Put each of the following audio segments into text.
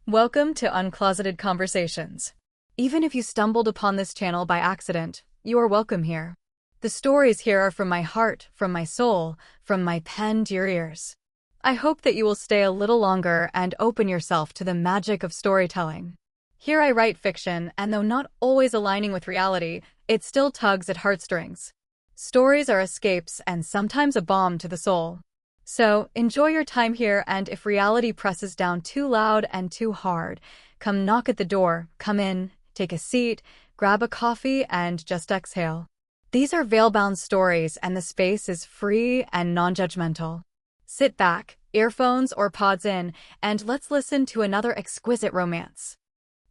Welcome to Uncloseted Conversations. Even if you stumbled upon this channel by accident, you are welcome here. The stories here are from my heart, from my soul, from my pen to your ears. I hope that you will stay a little longer and open yourself to the magic of storytelling. Here I write fiction, and though not always aligning with reality, it still tugs at heartstrings. Stories are escapes and sometimes a balm to the soul. So, enjoy your time here, and if reality presses down too loud and too hard, come knock at the door, come in, take a seat, grab a coffee, and just exhale. These are veil-bound stories, and the space is free and non-judgmental. Sit back, earphones or pods in, and let's listen to another exquisite romance.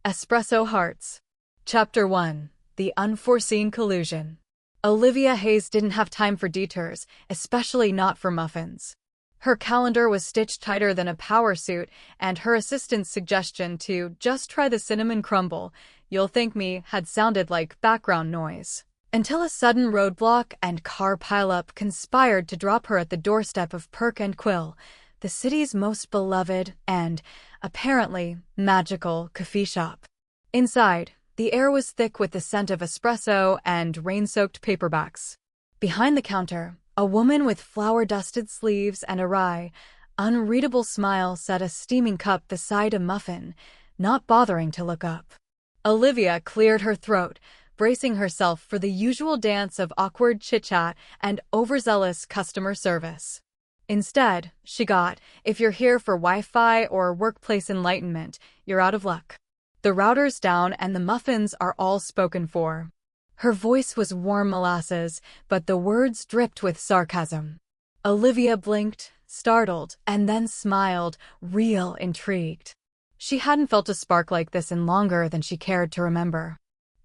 Espresso Hearts. Chapter 1. The Unforeseen Collusion. Olivia Hayes didn't have time for detours, especially not for muffins. Her calendar was stitched tighter than a power suit, and her assistant's suggestion to just try the cinnamon crumble, you'll thank me, had sounded like background noise. Until a sudden roadblock and car pileup conspired to drop her at the doorstep of Perk and Quill, the city's most beloved and, apparently, magical coffee shop. Inside, the air was thick with the scent of espresso and rain-soaked paperbacks. Behind the counter, a woman with flour-dusted sleeves and a wry, unreadable smile set a steaming cup beside a muffin, not bothering to look up. Olivia cleared her throat, bracing herself for the usual dance of awkward chit-chat and overzealous customer service. Instead, she got, "If you're here for Wi-Fi or workplace enlightenment, you're out of luck. The router's down and the muffins are all spoken for." Her voice was warm molasses, but the words dripped with sarcasm. Olivia blinked, startled, and then smiled, real intrigued. She hadn't felt a spark like this in longer than she cared to remember.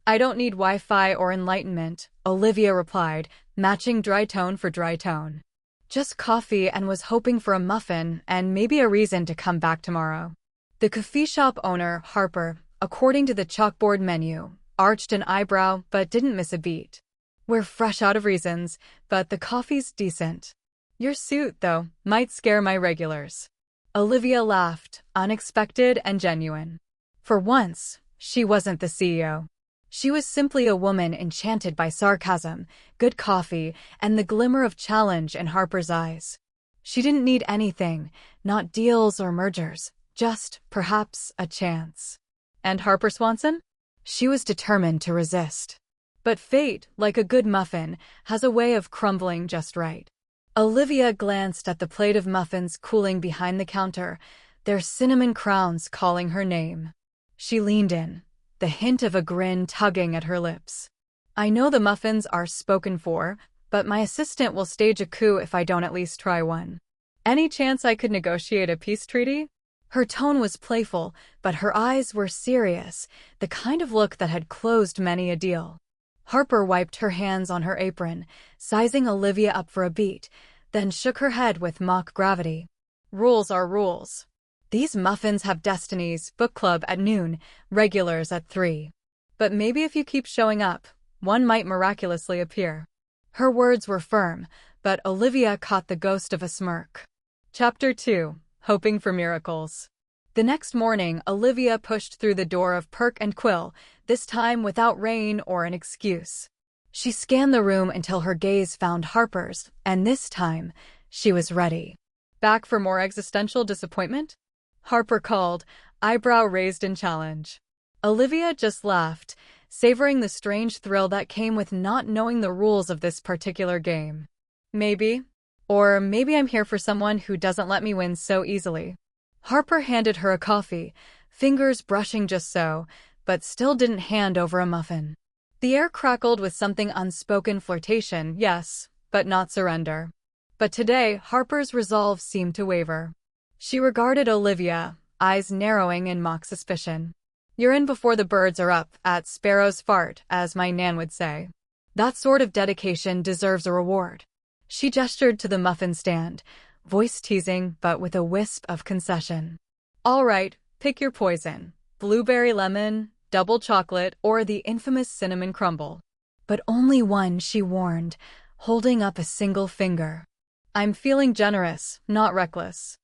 "I don't need Wi-Fi or enlightenment," Olivia replied, matching dry tone for dry tone. "Just coffee, and was hoping for a muffin and maybe a reason to come back tomorrow." The coffee shop owner, Harper, according to the chalkboard menu, arched an eyebrow but didn't miss a beat. "We're fresh out of reasons, but the coffee's decent. Your suit, though, might scare my regulars." Olivia laughed, unexpected and genuine. For once, she wasn't the CEO. She was simply a woman enchanted by sarcasm, good coffee, and the glimmer of challenge in Harper's eyes. She didn't need anything, not deals or mergers, just, perhaps, a chance. And Harper Swanson? She was determined to resist. But fate, like a good muffin, has a way of crumbling just right. Olivia glanced at the plate of muffins cooling behind the counter, their cinnamon crowns calling her name. She leaned in, the hint of a grin tugging at her lips. "I know the muffins are spoken for, but my assistant will stage a coup if I don't at least try one. Any chance I could negotiate a peace treaty?" Her tone was playful, but her eyes were serious, the kind of look that had closed many a deal. Harper wiped her hands on her apron, sizing Olivia up for a beat, then shook her head with mock gravity. "Rules are rules. These muffins have destinies, book club at noon, regulars at 3. But maybe if you keep showing up, one might miraculously appear." Her words were firm, but Olivia caught the ghost of a smirk. Chapter 2. Hoping for miracles. The next morning, Olivia pushed through the door of Perk and Quill, this time without rain or an excuse. She scanned the room until her gaze found Harper's, and this time, she was ready. "Back for more existential disappointment?" Harper called, eyebrow raised in challenge. Olivia just laughed, savoring the strange thrill that came with not knowing the rules of this particular game. "Maybe. Or maybe I'm here for someone who doesn't let me win so easily." Harper handed her a coffee, fingers brushing just so, but still didn't hand over a muffin. The air crackled with something unspoken flirtation, yes, but not surrender. But today, Harper's resolve seemed to waver. She regarded Olivia, eyes narrowing in mock suspicion. "You're in before the birds are up, at Sparrow's fart, as my Nan would say. That sort of dedication deserves a reward." She gestured to the muffin stand, voice teasing but with a wisp of concession. "All right, pick your poison. Blueberry lemon, double chocolate, or the infamous cinnamon crumble." But only one, she warned, holding up a single finger. "I'm feeling generous, not reckless."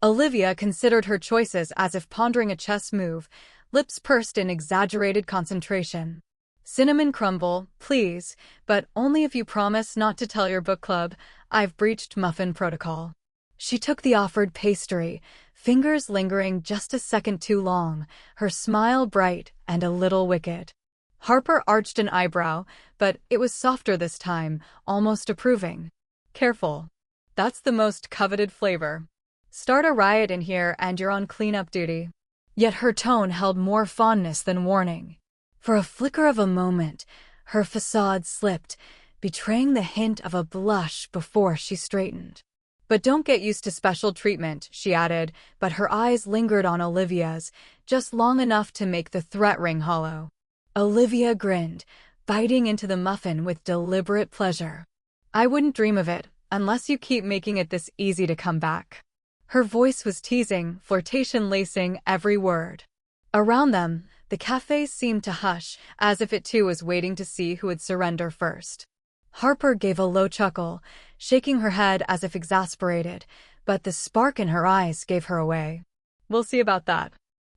Olivia considered her choices as if pondering a chess move, lips pursed in exaggerated concentration. Cinnamon crumble, please, but only if you promise not to tell your book club I've breached muffin protocol. She took the offered pastry, fingers lingering just a second too long, her smile bright and a little wicked. Harper arched an eyebrow, but it was softer this time, almost approving. Careful. That's the most coveted flavor. Start a riot in here and you're on cleanup duty. Yet her tone held more fondness than warning. For a flicker of a moment, her facade slipped, betraying the hint of a blush before she straightened. But don't get used to special treatment, she added, but her eyes lingered on Olivia's, just long enough to make the threat ring hollow. Olivia grinned, biting into the muffin with deliberate pleasure. I wouldn't dream of it, unless you keep making it this easy to come back. Her voice was teasing, flirtation lacing every word. Around them, the cafe seemed to hush, as if it too was waiting to see who would surrender first. Harper gave a low chuckle, shaking her head as if exasperated, but the spark in her eyes gave her away. We'll see about that.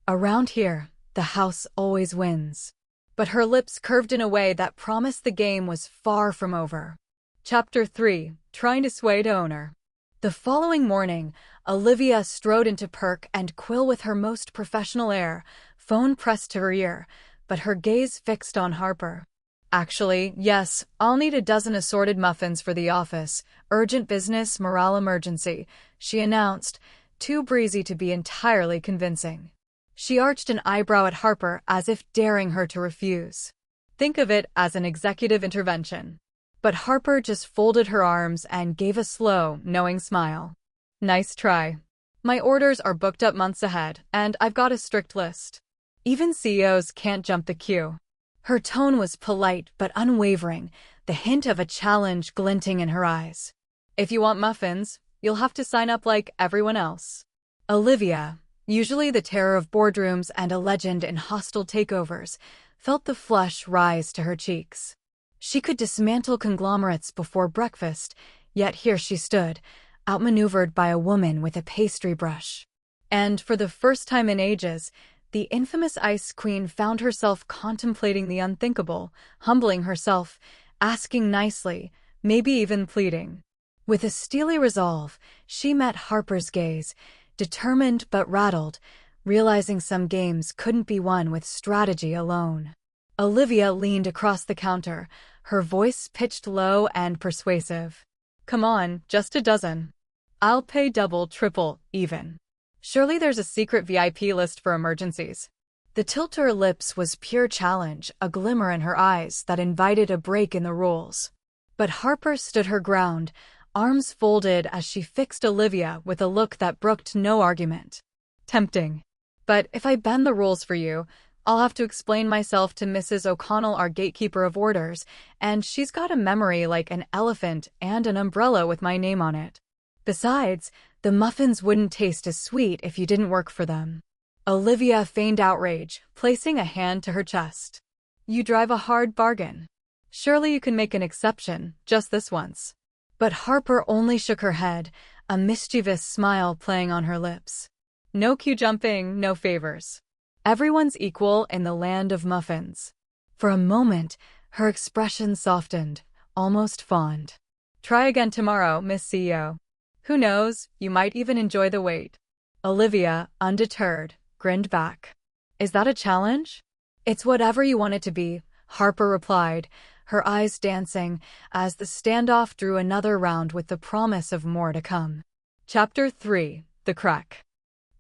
Around here, the house always wins. But her lips curved in a way that promised the game was far from over. Chapter 3: Trying to Sway the Owner. The following morning, Olivia strode into Perk and Quill with her most professional air, phone pressed to her ear, but her gaze fixed on Harper. Actually, yes, I'll need a dozen assorted muffins for the office. Urgent business, morale emergency, she announced, too breezy to be entirely convincing. She arched an eyebrow at Harper as if daring her to refuse. Think of it as an executive intervention. But Harper just folded her arms and gave a slow, knowing smile. Nice try. My orders are booked up months ahead, and I've got a strict list. Even CEOs can't jump the queue. Her tone was polite but unwavering, the hint of a challenge glinting in her eyes. If you want muffins, you'll have to sign up like everyone else. Olivia, usually the terror of boardrooms and a legend in hostile takeovers, felt the flush rise to her cheeks. She could dismantle conglomerates before breakfast, yet here she stood, outmaneuvered by a woman with a pastry brush. And for the first time in ages, the infamous Ice Queen found herself contemplating the unthinkable, humbling herself, asking nicely, maybe even pleading. With a steely resolve, she met Harper's gaze, determined but rattled, realizing some games couldn't be won with strategy alone. Olivia leaned across the counter, her voice pitched low and persuasive. Come on, just a dozen. I'll pay double, triple, even. Surely there's a secret VIP list for emergencies. The tilt to her lips was pure challenge, a glimmer in her eyes that invited a break in the rules. But Harper stood her ground, arms folded as she fixed Olivia with a look that brooked no argument. Tempting. But if I bend the rules for you, I'll have to explain myself to Mrs. O'Connell, our gatekeeper of orders, and she's got a memory like an elephant and an umbrella with my name on it. Besides, the muffins wouldn't taste as sweet if you didn't work for them. Olivia feigned outrage, placing a hand to her chest. You drive a hard bargain. Surely you can make an exception, just this once. But Harper only shook her head, a mischievous smile playing on her lips. No queue jumping, no favors. Everyone's equal in the land of muffins. For a moment, her expression softened, almost fond. Try again tomorrow, Miss CEO. Who knows, you might even enjoy the wait. Olivia, undeterred, grinned back. Is that a challenge? It's whatever you want it to be, Harper replied, her eyes dancing as the standoff drew another round with the promise of more to come. Chapter 3: The Crack.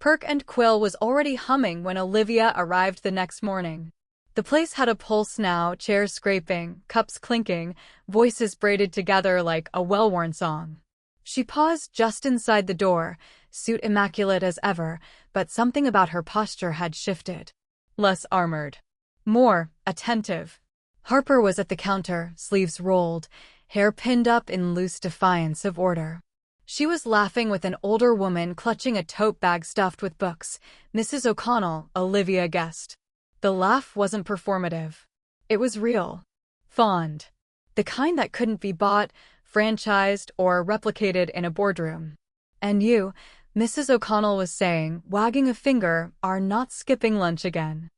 Perk and Quill was already humming when Olivia arrived the next morning. The place had a pulse now, chairs scraping, cups clinking, voices braided together like a well-worn song. She paused just inside the door, suit immaculate as ever, but something about her posture had shifted. Less armored. More attentive. Harper was at the counter, sleeves rolled, hair pinned up in loose defiance of order. She was laughing with an older woman clutching a tote bag stuffed with books. Mrs. O'Connell, Olivia guessed. The laugh wasn't performative. It was real. Fond. The kind that couldn't be bought, franchised, or replicated in a boardroom. And you, Mrs. O'Connell was saying, wagging a finger, are not skipping lunch again.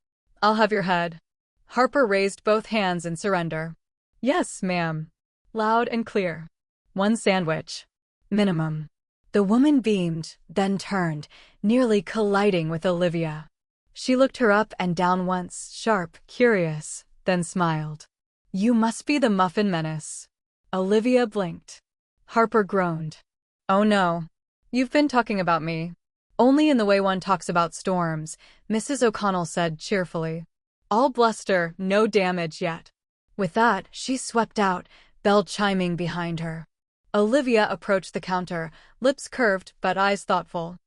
I'll have your head. Harper raised both hands in surrender. Yes, ma'am. Loud and clear. One sandwich. Minimum. The woman beamed, then turned, nearly colliding with Olivia. She looked her up and down once, sharp, curious, then smiled. You must be the muffin menace. Olivia blinked. Harper groaned. Oh no. You've been talking about me. Only in the way one talks about storms, Mrs. O'Connell said cheerfully. All bluster, no damage yet. With that, she swept out, bell chiming behind her. Olivia approached the counter, lips curved but eyes thoughtful.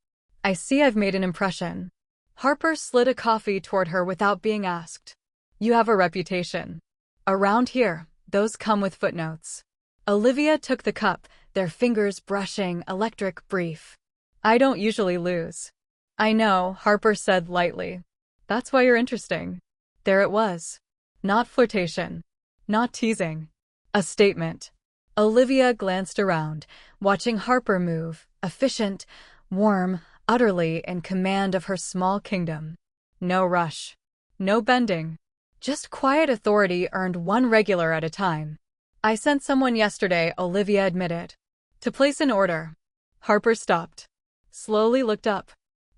I see I've made an impression. Harper slid a coffee toward her without being asked. You have a reputation. Around here, those come with footnotes. Olivia took the cup, their fingers brushing, electric, brief. I don't usually lose. I know, Harper said lightly. That's why you're interesting. There it was. Not flirtation. Not teasing. A statement. Olivia glanced around, watching Harper move, efficient, warm, utterly in command of her small kingdom. No rush. No bending. Just quiet authority earned one regular at a time. I sent someone yesterday, Olivia admitted. To place an order. Harper stopped. Slowly looked up.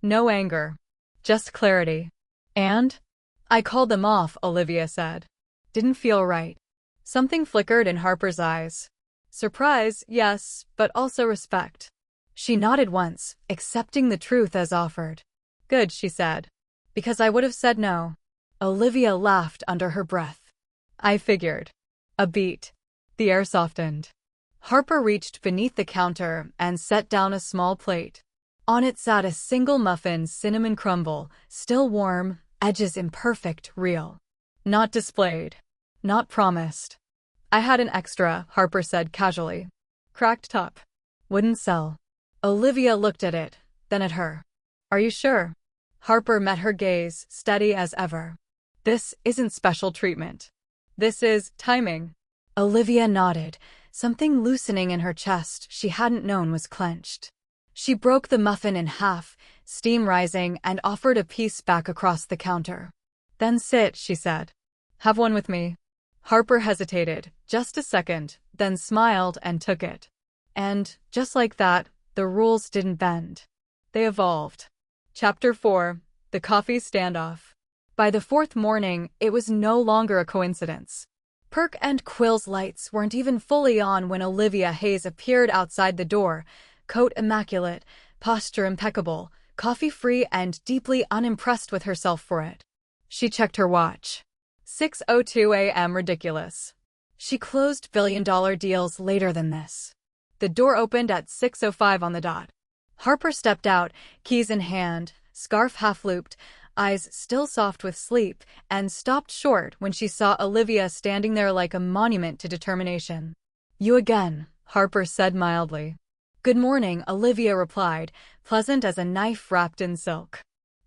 No anger. Just clarity. And? I called them off, Olivia said. Didn't feel right. Something flickered in Harper's eyes. Surprise, yes, but also respect. She nodded once, accepting the truth as offered. Good, she said. Because I would have said no. Olivia laughed under her breath. I figured. A beat. The air softened. Harper reached beneath the counter and set down a small plate. On it sat a single muffin cinnamon crumble, still warm, edges imperfect, real. Not displayed. Not promised. I had an extra, Harper said casually. Cracked top. Wouldn't sell. Olivia looked at it, then at her. Are you sure? Harper met her gaze, steady as ever. This isn't special treatment. This is timing. Olivia nodded, something loosening in her chest she hadn't known was clenched. She broke the muffin in half, steam rising, and offered a piece back across the counter. Then sit, she said. Have one with me. Harper hesitated, just a second, then smiled and took it. And, just like that, the rules didn't bend. They evolved. Chapter 4. The Coffee Standoff. By the fourth morning, it was no longer a coincidence. Perk and Quill's lights weren't even fully on when Olivia Hayes appeared outside the door, coat immaculate, posture impeccable, coffee-free and deeply unimpressed with herself for it. She checked her watch. 6:02 a.m. ridiculous. She closed billion-dollar deals later than this. The door opened at 6:05 on the dot. Harper stepped out, keys in hand, scarf half-looped, eyes still soft with sleep, and stopped short when she saw Olivia standing there like a monument to determination. You again, Harper said mildly. Good morning, Olivia replied, pleasant as a knife wrapped in silk.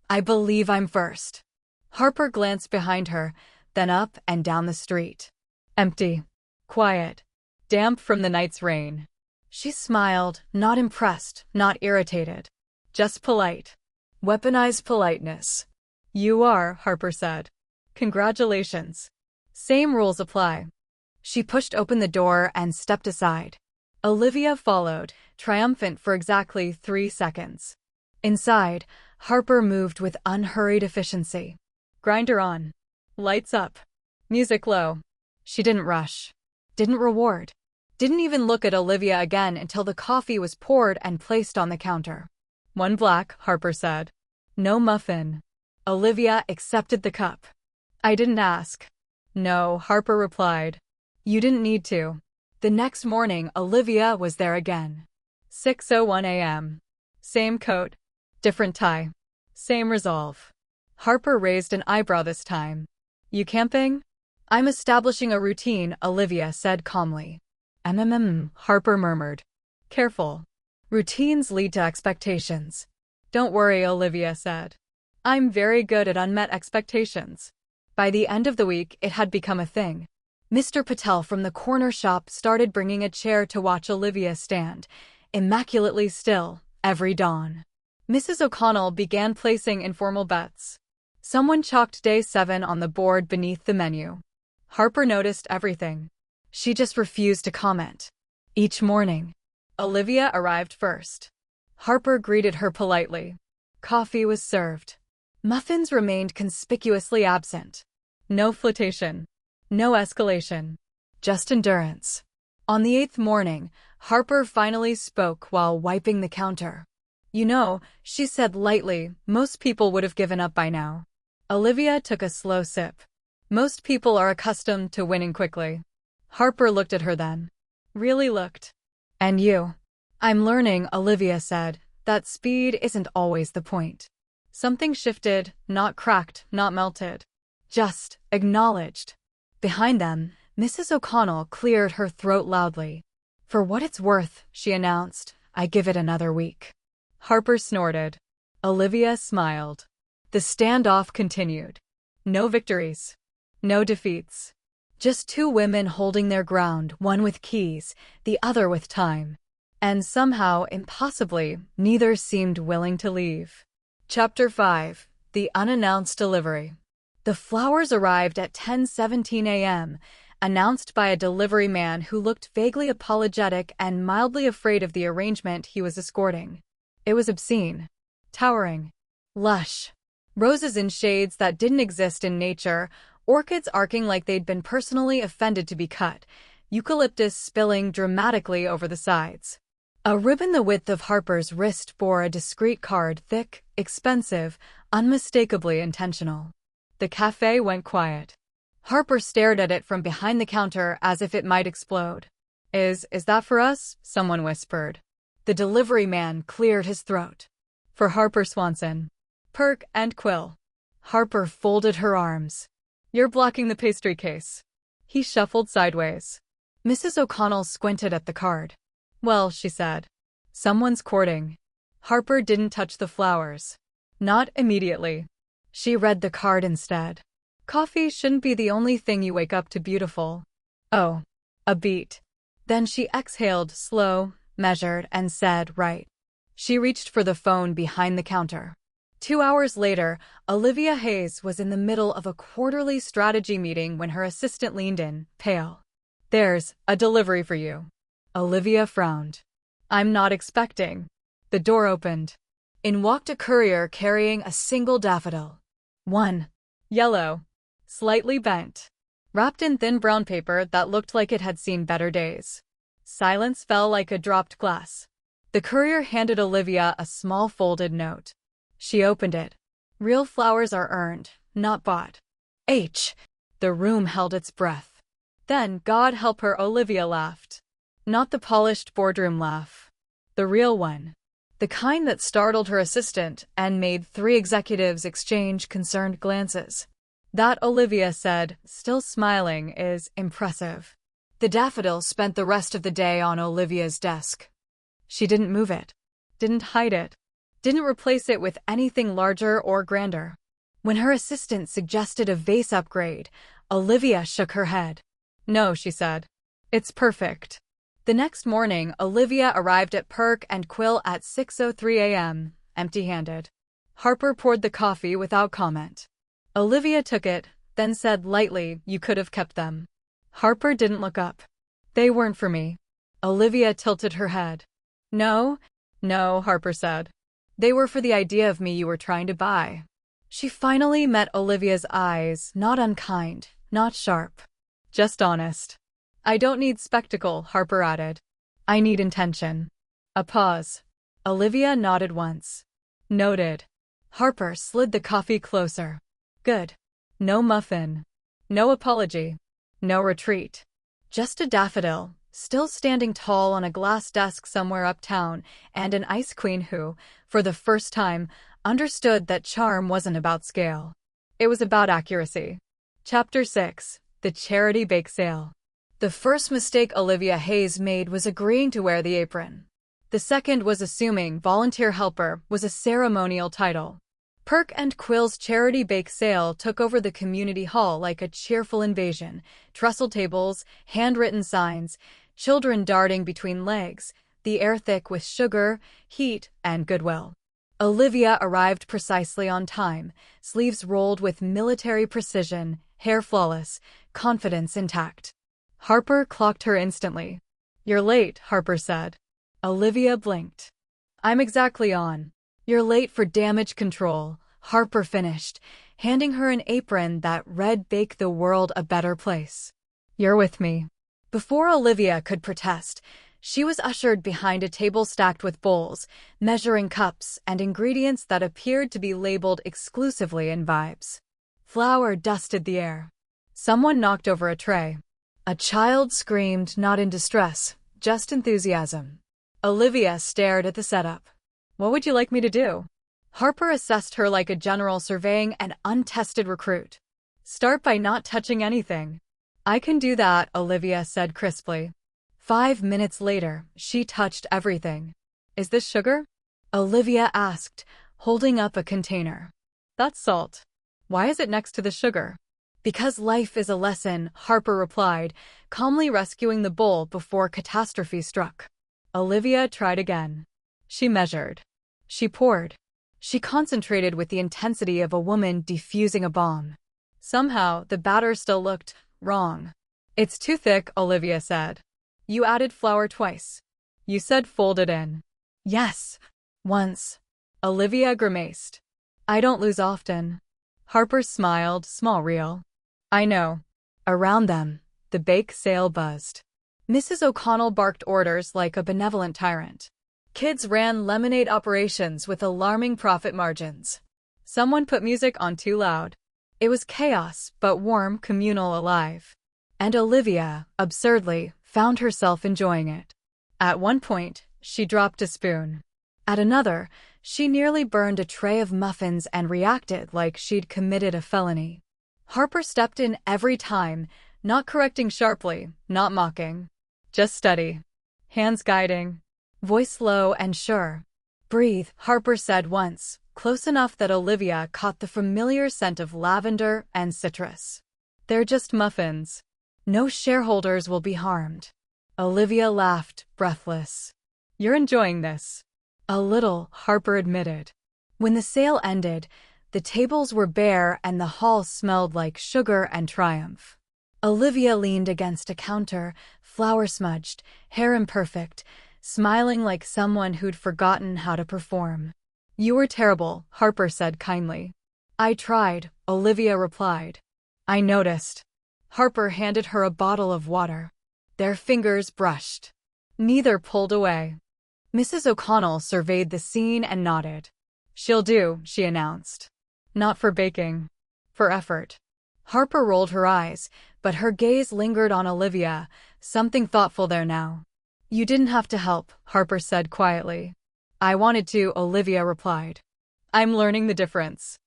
I believe I'm first. Harper glanced behind her, then up and down the street. Empty. Quiet. Damp from the night's rain. She smiled, not impressed, not irritated. Just polite. Weaponized politeness. You are, Harper said. Congratulations. Same rules apply. She pushed open the door and stepped aside. Olivia followed, triumphant for exactly 3 seconds. Inside, Harper moved with unhurried efficiency. Grinder on. Lights up. Music low. She didn't rush. Didn't reward. Didn't even look at Olivia again until the coffee was poured and placed on the counter. One black, Harper said. No muffin. Olivia accepted the cup. I didn't ask. No, Harper replied. You didn't need to. The next morning, Olivia was there again. 6:01 a.m. Same coat. Different tie. Same resolve. Harper raised an eyebrow this time. You camping? I'm establishing a routine, Olivia said calmly. Harper murmured. Careful. Routines lead to expectations. Don't worry, Olivia said. I'm very good at unmet expectations. By the end of the week, it had become a thing. Mr. Patel from the corner shop started bringing a chair to watch Olivia stand, immaculately still, every dawn. Mrs. O'Connell began placing informal bets. Someone chalked day 7 on the board beneath the menu. Harper noticed everything. She just refused to comment. Each morning, Olivia arrived first. Harper greeted her politely. Coffee was served. Muffins remained conspicuously absent. No flirtation. No escalation. Just endurance. On the 8th morning, Harper finally spoke while wiping the counter. You know, she said lightly, most people would have given up by now. Olivia took a slow sip. Most people are accustomed to winning quickly. Harper looked at her then. Really looked. And you? I'm learning, Olivia said, that speed isn't always the point. Something shifted, not cracked, not melted. Just acknowledged. Behind them, Mrs. O'Connell cleared her throat loudly. For what it's worth, she announced, I give it another week. Harper snorted. Olivia smiled. The standoff continued. No victories. No defeats. Just two women holding their ground, one with keys, the other with time. And somehow, impossibly, neither seemed willing to leave. Chapter 5. The Unannounced Delivery. The flowers arrived at 10:17 a.m., announced by a delivery man who looked vaguely apologetic and mildly afraid of the arrangement he was escorting. It was obscene. Towering. Lush. Roses in shades that didn't exist in nature, orchids arcing like they'd been personally offended to be cut, eucalyptus spilling dramatically over the sides. A ribbon the width of Harper's wrist bore a discreet card, thick, expensive, unmistakably intentional. The cafe went quiet. Harper stared at it from behind the counter as if it might explode. Is that for us? Someone whispered. The delivery man cleared his throat. For Harper Swanson. Perk and Quill. Harper folded her arms. You're blocking the pastry case. He shuffled sideways. Mrs. O'Connell squinted at the card. Well, she said. Someone's courting. Harper didn't touch the flowers. Not immediately. She read the card instead. Coffee shouldn't be the only thing you wake up to beautiful. Oh. A beat. Then she exhaled, slow, measured, and said, right. She reached for the phone behind the counter. 2 hours later, Olivia Hayes was in the middle of a quarterly strategy meeting when her assistant leaned in, pale. There's a delivery for you. Olivia frowned. I'm not expecting. The door opened. In walked a courier carrying a single daffodil. One. Yellow. Slightly bent. Wrapped in thin brown paper that looked like it had seen better days. Silence fell like a dropped glass. The courier handed Olivia a small folded note. She opened it. Real flowers are earned, not bought. The room held its breath. Then, God help her, Olivia laughed. Not the polished boardroom laugh. The real one. The kind that startled her assistant and made 3 executives exchange concerned glances. That, Olivia said, still smiling, is impressive. The daffodil spent the rest of the day on Olivia's desk. She didn't move it. Didn't hide it. Didn't replace it with anything larger or grander. When her assistant suggested a vase upgrade, Olivia shook her head. No, she said. It's perfect. The next morning, Olivia arrived at Perk and Quill at 6:03 a.m., empty-handed. Harper poured the coffee without comment. Olivia took it, then said lightly, you could have kept them. Harper didn't look up. They weren't for me. Olivia tilted her head. No, Harper said. They were for the idea of me you were trying to buy. She finally met Olivia's eyes, not unkind, not sharp. Just honest. I don't need spectacle, Harper added. I need intention. A pause. Olivia nodded once. Noted. Harper slid the coffee closer. Good. No muffin. No apology. No retreat. Just a daffodil, still standing tall on a glass desk somewhere uptown, and an ice queen who, for the first time, understood that charm wasn't about scale. It was about accuracy. Chapter 6. The Charity Bake Sale. The first mistake Olivia Hayes made was agreeing to wear the apron. The second was assuming volunteer helper was a ceremonial title. Perk and Quill's charity bake sale took over the community hall like a cheerful invasion, trestle tables, handwritten signs, children darting between legs, the air thick with sugar, heat, and goodwill. Olivia arrived precisely on time, sleeves rolled with military precision, hair flawless, confidence intact. Harper clocked her instantly. "You're late," Harper said. Olivia blinked. "I'm exactly on." "You're late for damage control," Harper finished, handing her an apron that read "Bake the world a better place." "You're with me." Before Olivia could protest, she was ushered behind a table stacked with bowls, measuring cups, and ingredients that appeared to be labeled exclusively in vibes. Flour dusted the air. Someone knocked over a tray. A child screamed, not in distress, just enthusiasm. Olivia stared at the setup. "What would you like me to do?" Harper assessed her like a general surveying an untested recruit. "Start by not touching anything." "I can do that," Olivia said crisply. 5 minutes later, she touched everything. "Is this sugar?" Olivia asked, holding up a container. "That's salt." "Why is it next to the sugar?" "Because life is a lesson," Harper replied, calmly rescuing the bowl before catastrophe struck. Olivia tried again. She measured. She poured. She concentrated with the intensity of a woman defusing a bomb. Somehow, the batter still looked wrong. "It's too thick," Olivia said. "You added flour twice." "You said fold it in." "Yes. Once." Olivia grimaced. "I don't lose often." Harper smiled, small real. "I know." Around them, the bake sale buzzed. Mrs. O'Connell barked orders like a benevolent tyrant. Kids ran lemonade operations with alarming profit margins. Someone put music on too loud. It was chaos, but warm, communal, alive. And Olivia, absurdly, found herself enjoying it. At one point, she dropped a spoon. At another, she nearly burned a tray of muffins and reacted like she'd committed a felony. Harper stepped in every time, not correcting sharply, not mocking. Just steady. Hands guiding. Voice low and sure. "Breathe," Harper said once, close enough that Olivia caught the familiar scent of lavender and citrus. "They're just muffins. No shareholders will be harmed." Olivia laughed, breathless. "You're enjoying this." "A little," Harper admitted. When the sale ended, the tables were bare and the hall smelled like sugar and triumph. Olivia leaned against a counter, flour-smudged, hair imperfect, smiling like someone who'd forgotten how to perform. "You were terrible," Harper said kindly. "I tried," Olivia replied. "I noticed." Harper handed her a bottle of water. Their fingers brushed. Neither pulled away. Mrs. O'Connell surveyed the scene and nodded. "She'll do," she announced. "Not for baking. For effort." Harper rolled her eyes, but her gaze lingered on Olivia, something thoughtful there now. "You didn't have to help," Harper said quietly. "I wanted to," Olivia replied. "I'm learning the difference."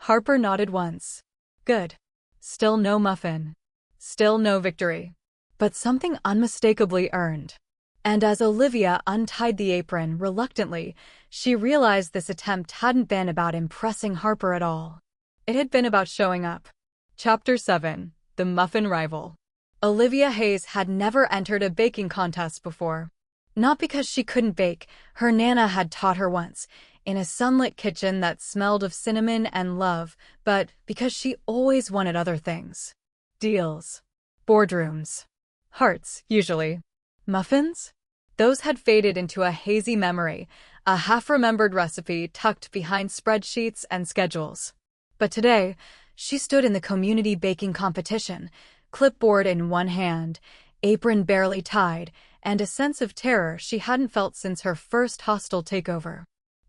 Harper nodded once. "Good." Still no muffin. Still no victory. But something unmistakably earned. And as Olivia untied the apron reluctantly, she realized this attempt hadn't been about impressing Harper at all. It had been about showing up. Chapter 7. The Muffin Rival. Olivia Hayes had never entered a baking contest before. Not because she couldn't bake, her Nana had taught her once, in a sunlit kitchen that smelled of cinnamon and love, but because she always wanted other things. Deals. Boardrooms. Hearts, usually. Muffins? Those had faded into a hazy memory, a half-remembered recipe tucked behind spreadsheets and schedules. But today, she stood in the community baking competition, clipboard in one hand, apron barely tied, and a sense of terror she hadn't felt since her first hostile takeover.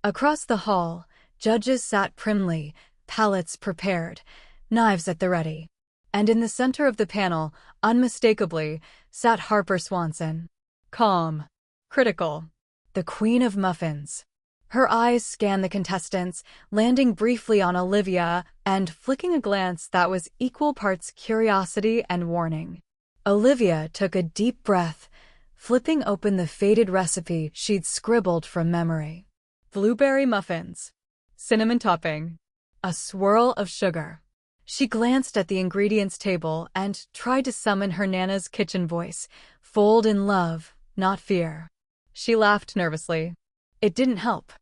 Across the hall, judges sat primly, palates prepared, knives at the ready. And in the center of the panel, unmistakably, sat Harper Swanson. Calm. Critical. The queen of muffins. Her eyes scanned the contestants, landing briefly on Olivia and flicking a glance that was equal parts curiosity and warning. Olivia took a deep breath, flipping open the faded recipe she'd scribbled from memory. Blueberry muffins. Cinnamon topping. A swirl of sugar. She glanced at the ingredients table and tried to summon her Nana's kitchen voice, fold in love, not fear. She laughed nervously. It didn't help.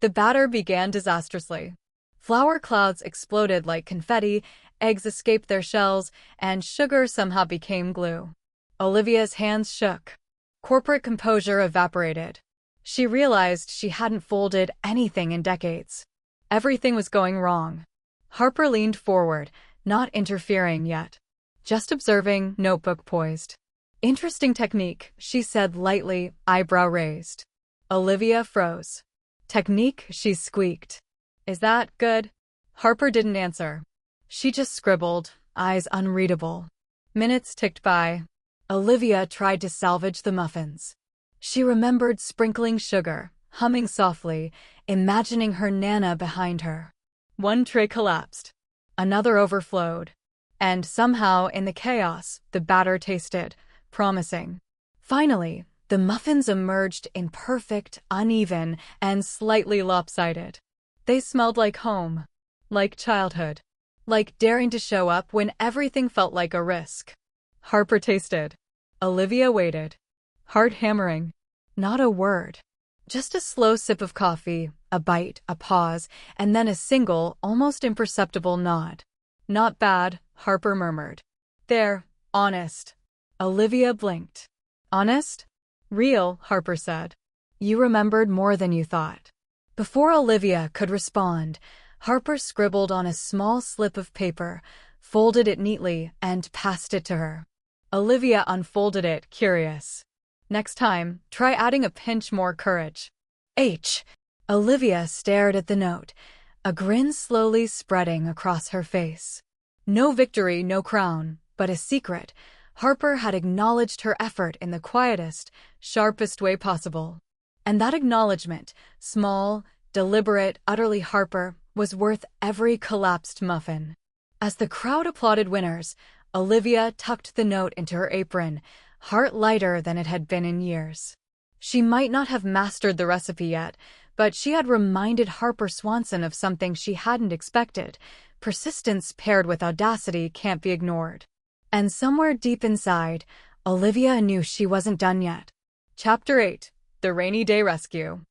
The batter began disastrously. Flour clouds exploded like confetti, eggs escaped their shells, and sugar somehow became glue. Olivia's hands shook. Corporate composure evaporated. She realized she hadn't folded anything in decades. Everything was going wrong. Harper leaned forward, not interfering yet. Just observing, notebook poised. "Interesting technique," she said lightly, eyebrow raised. Olivia froze. "Technique?" she squeaked. "Is that good?" Harper didn't answer. She just scribbled, eyes unreadable. Minutes ticked by. Olivia tried to salvage the muffins. She remembered sprinkling sugar, humming softly, imagining her Nana behind her. One tray collapsed. Another overflowed. And somehow, in the chaos, the batter tasted promising. Finally, the muffins emerged imperfect, uneven, and slightly lopsided. They smelled like home, like childhood, like daring to show up when everything felt like a risk. Harper tasted. Olivia waited. Heart hammering. Not a word. Just a slow sip of coffee, a bite, a pause, and then a single, almost imperceptible nod. "Not bad," Harper murmured. "They're honest." Olivia blinked. "Honest?" "Real," Harper said. "You remembered more than you thought." Before Olivia could respond, Harper scribbled on a small slip of paper, folded it neatly, and passed it to her. Olivia unfolded it, curious. "Next time, try adding a pinch more courage." H. Olivia stared at the note, a grin slowly spreading across her face. No victory, no crown, but a secret. Harper had acknowledged her effort in the quietest, sharpest way possible. And that acknowledgement, small, deliberate, utterly Harper, was worth every collapsed muffin. As the crowd applauded winners, Olivia tucked the note into her apron, heart lighter than it had been in years. She might not have mastered the recipe yet, but she had reminded Harper Swanson of something she hadn't expected. Persistence paired with audacity can't be ignored. And somewhere deep inside, Olivia knew she wasn't done yet. Chapter 8. The Rainy Day Rescue.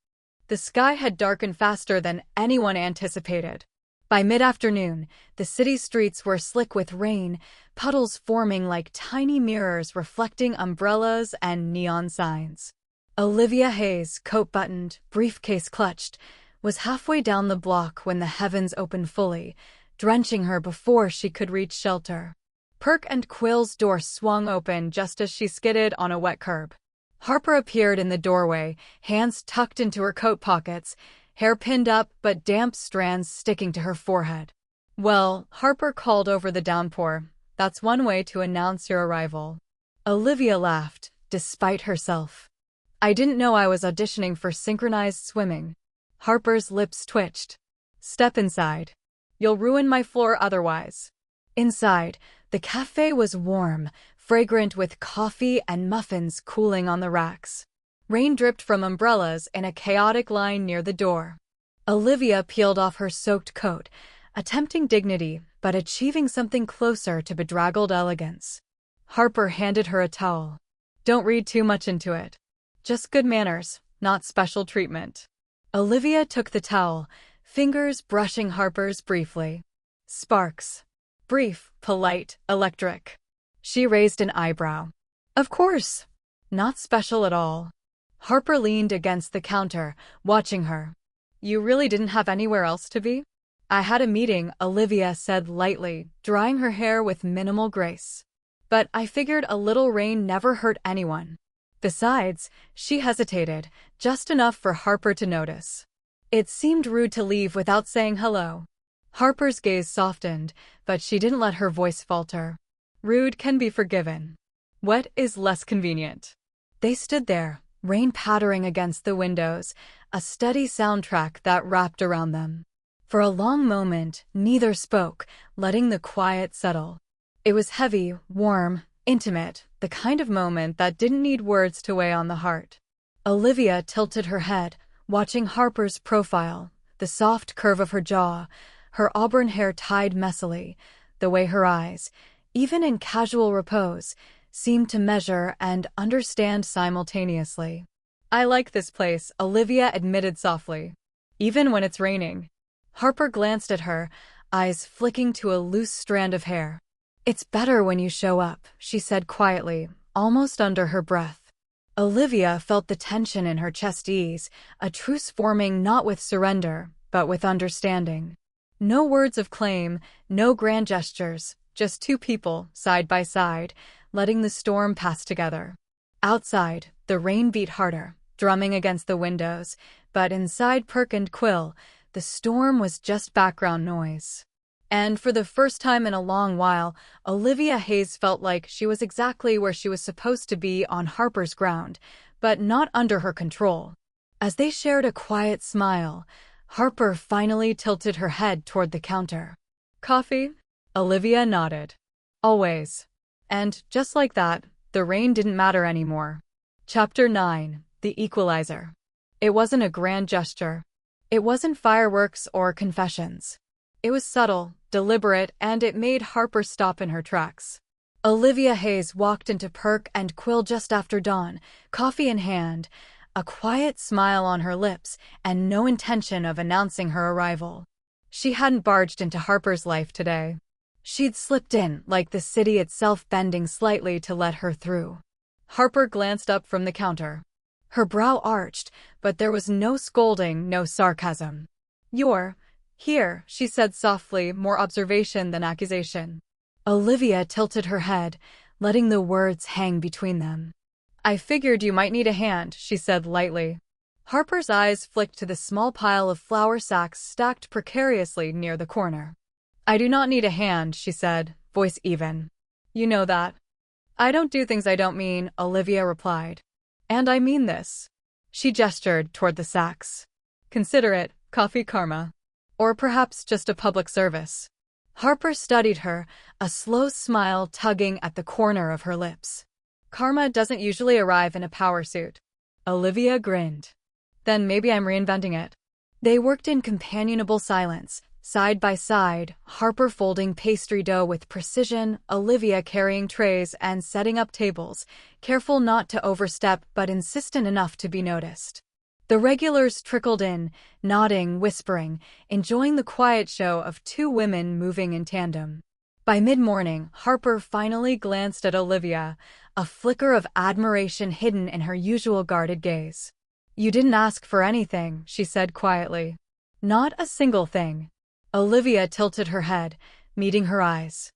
The sky had darkened faster than anyone anticipated. By mid-afternoon, the city streets were slick with rain, puddles forming like tiny mirrors reflecting umbrellas and neon signs. Olivia Hayes, coat buttoned, briefcase clutched, was halfway down the block when the heavens opened fully, drenching her before she could reach shelter. Perk and Quill's door swung open just as she skidded on a wet curb. Harper appeared in the doorway, hands tucked into her coat pockets, hair pinned up but damp strands sticking to her forehead. "Well," Harper called over the downpour, "that's one way to announce your arrival." Olivia laughed, despite herself. "I didn't know I was auditioning for synchronized swimming." Harper's lips twitched. "Step inside. You'll ruin my floor otherwise." Inside, the cafe was warm, fragrant with coffee and muffins cooling on the racks. Rain dripped from umbrellas in a chaotic line near the door. Olivia peeled off her soaked coat, attempting dignity but achieving something closer to bedraggled elegance. Harper handed her a towel. "Don't read too much into it. Just good manners, not special treatment." Olivia took the towel, fingers brushing Harper's briefly. Sparks. Brief, polite, electric. She raised an eyebrow. "Of course. Not special at all." Harper leaned against the counter, watching her. "You really didn't have anywhere else to be?" "I had a meeting," Olivia said lightly, drying her hair with minimal grace. "But I figured a little rain never hurt anyone." Besides, she hesitated, just enough for Harper to notice. It seemed rude to leave without saying hello. Harper's gaze softened, but she didn't let her voice falter. Rude can be forgiven. What is less convenient? They stood there, rain pattering against the windows, a steady soundtrack that wrapped around them. For a long moment, neither spoke, letting the quiet settle. It was heavy, warm, intimate, the kind of moment that didn't need words to weigh on the heart. Olivia tilted her head, watching Harper's profile, the soft curve of her jaw, her auburn hair tied messily, the way her eyes, even in casual repose, seemed to measure and understand simultaneously. "I like this place," Olivia admitted softly. even when it's raining. Harper glanced at her, eyes flicking to a loose strand of hair. It's better when you show up, she said quietly, almost under her breath. Olivia felt the tension in her chest ease, a truce forming not with surrender, but with understanding. No words of claim, no grand gestures, just two people, side by side, letting the storm pass together. Outside, the rain beat harder, drumming against the windows, but inside Perk and Quill, the storm was just background noise. And for the first time in a long while, Olivia Hayes felt like she was exactly where she was supposed to be on Harper's ground, but not under her control. As they shared a quiet smile, Harper finally tilted her head toward the counter. Coffee? Olivia nodded. Always. And, just like that, the rain didn't matter anymore. Chapter 9. The Equalizer. It wasn't a grand gesture. It wasn't fireworks or confessions. It was subtle, deliberate, and it made Harper stop in her tracks. Olivia Hayes walked into Perk and Quill just after dawn, coffee in hand, a quiet smile on her lips, and no intention of announcing her arrival. She hadn't barged into Harper's life today. She'd slipped in, like the city itself bending slightly to let her through. Harper glanced up from the counter. Her brow arched, but there was no scolding, no sarcasm. You're here, she said softly, more observation than accusation. Olivia tilted her head, letting the words hang between them. I figured you might need a hand, she said lightly. Harper's eyes flicked to the small pile of flour sacks stacked precariously near the corner. I do not need a hand, she said, voice even. You know that. I don't do things I don't mean, Olivia replied. And I mean this. She gestured toward the sacks. Consider it coffee karma. Or perhaps just a public service. Harper studied her, a slow smile tugging at the corner of her lips. Karma doesn't usually arrive in a power suit. Olivia grinned. Then maybe I'm reinventing it. They worked in companionable silence, side by side, Harper folding pastry dough with precision, Olivia carrying trays and setting up tables, careful not to overstep but insistent enough to be noticed. The regulars trickled in, nodding, whispering, enjoying the quiet show of two women moving in tandem. By mid-morning, Harper finally glanced at Olivia, a flicker of admiration hidden in her usual guarded gaze. You didn't ask for anything, she said quietly. Not a single thing. Olivia tilted her head, meeting her eyes.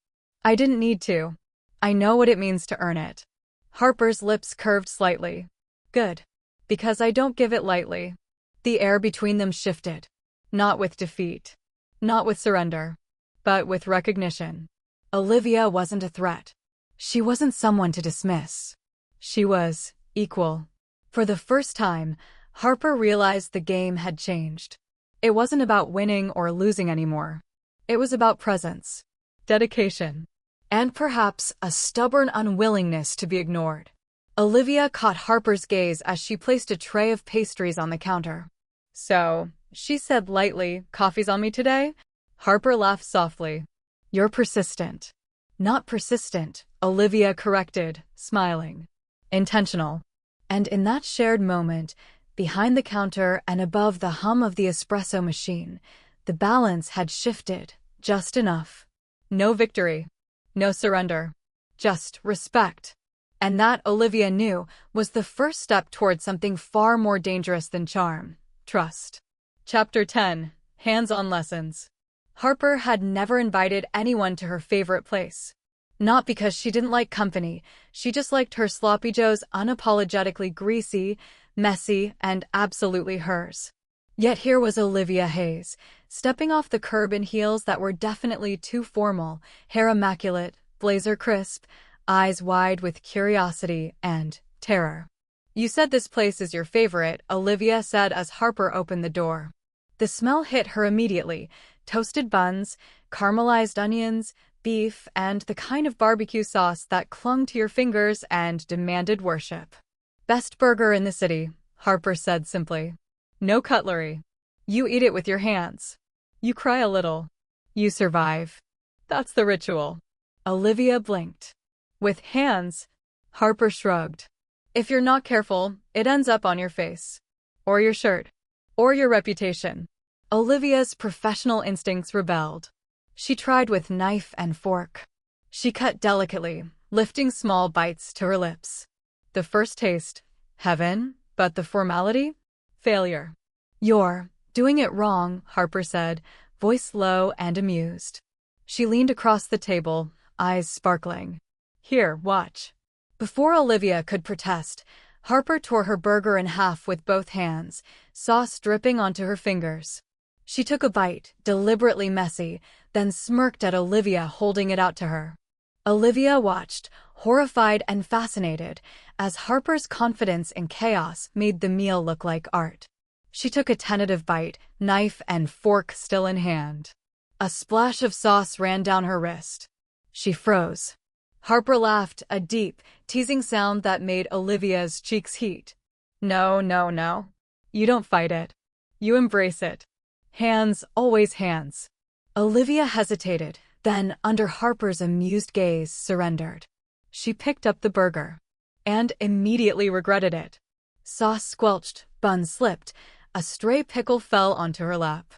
I didn't need to. I know what it means to earn it. Harper's lips curved slightly. Good. Because I don't give it lightly. The air between them shifted. Not with defeat. Not with surrender. But with recognition. Olivia wasn't a threat. She wasn't someone to dismiss. She was equal. For the first time, Harper realized the game had changed. It wasn't about winning or losing anymore. It was about presence, dedication, and perhaps a stubborn unwillingness to be ignored. Olivia caught Harper's gaze as she placed a tray of pastries on the counter. So, she said lightly, coffee's on me today? Harper laughed softly. You're persistent. Not persistent, Olivia corrected, smiling. Intentional. And in that shared moment, behind the counter and above the hum of the espresso machine, the balance had shifted, just enough. No victory. No surrender. Just respect. And that, Olivia knew, was the first step toward something far more dangerous than charm. Trust. Chapter 10. Hands-on Lessons. Harper had never invited anyone to her favorite place. Not because she didn't like company, she just liked her sloppy joes unapologetically greasy, messy, and absolutely hers. Yet here was Olivia Hayes, stepping off the curb in heels that were definitely too formal, hair immaculate, blazer crisp, eyes wide with curiosity and terror. You said this place is your favorite, Olivia said as Harper opened the door. The smell hit her immediately, toasted buns, caramelized onions, beef, and the kind of barbecue sauce that clung to your fingers and demanded worship. Best burger in the city, Harper said simply. No cutlery. You eat it with your hands. You cry a little. You survive. That's the ritual. Olivia blinked. With hands, Harper shrugged. If you're not careful, it ends up on your face. Or your shirt. Or your reputation. Olivia's professional instincts rebelled. She tried with knife and fork. She cut delicately, lifting small bites to her lips. The first taste, heaven, but the formality? Failure. You're doing it wrong, Harper said, voice low and amused. She leaned across the table, eyes sparkling. Here, watch. Before Olivia could protest, Harper tore her burger in half with both hands, sauce dripping onto her fingers. She took a bite, deliberately messy, then smirked at Olivia holding it out to her. Olivia watched, horrified and fascinated, as Harper's confidence in chaos made the meal look like art. She took a tentative bite, knife and fork still in hand. A splash of sauce ran down her wrist. She froze. Harper laughed, a deep, teasing sound that made Olivia's cheeks heat. No, no, no. You don't fight it. You embrace it. Hands, always hands. Olivia hesitated, then, under Harper's amused gaze, surrendered. She picked up the burger. And immediately regretted it. Sauce squelched, bun slipped, a stray pickle fell onto her lap.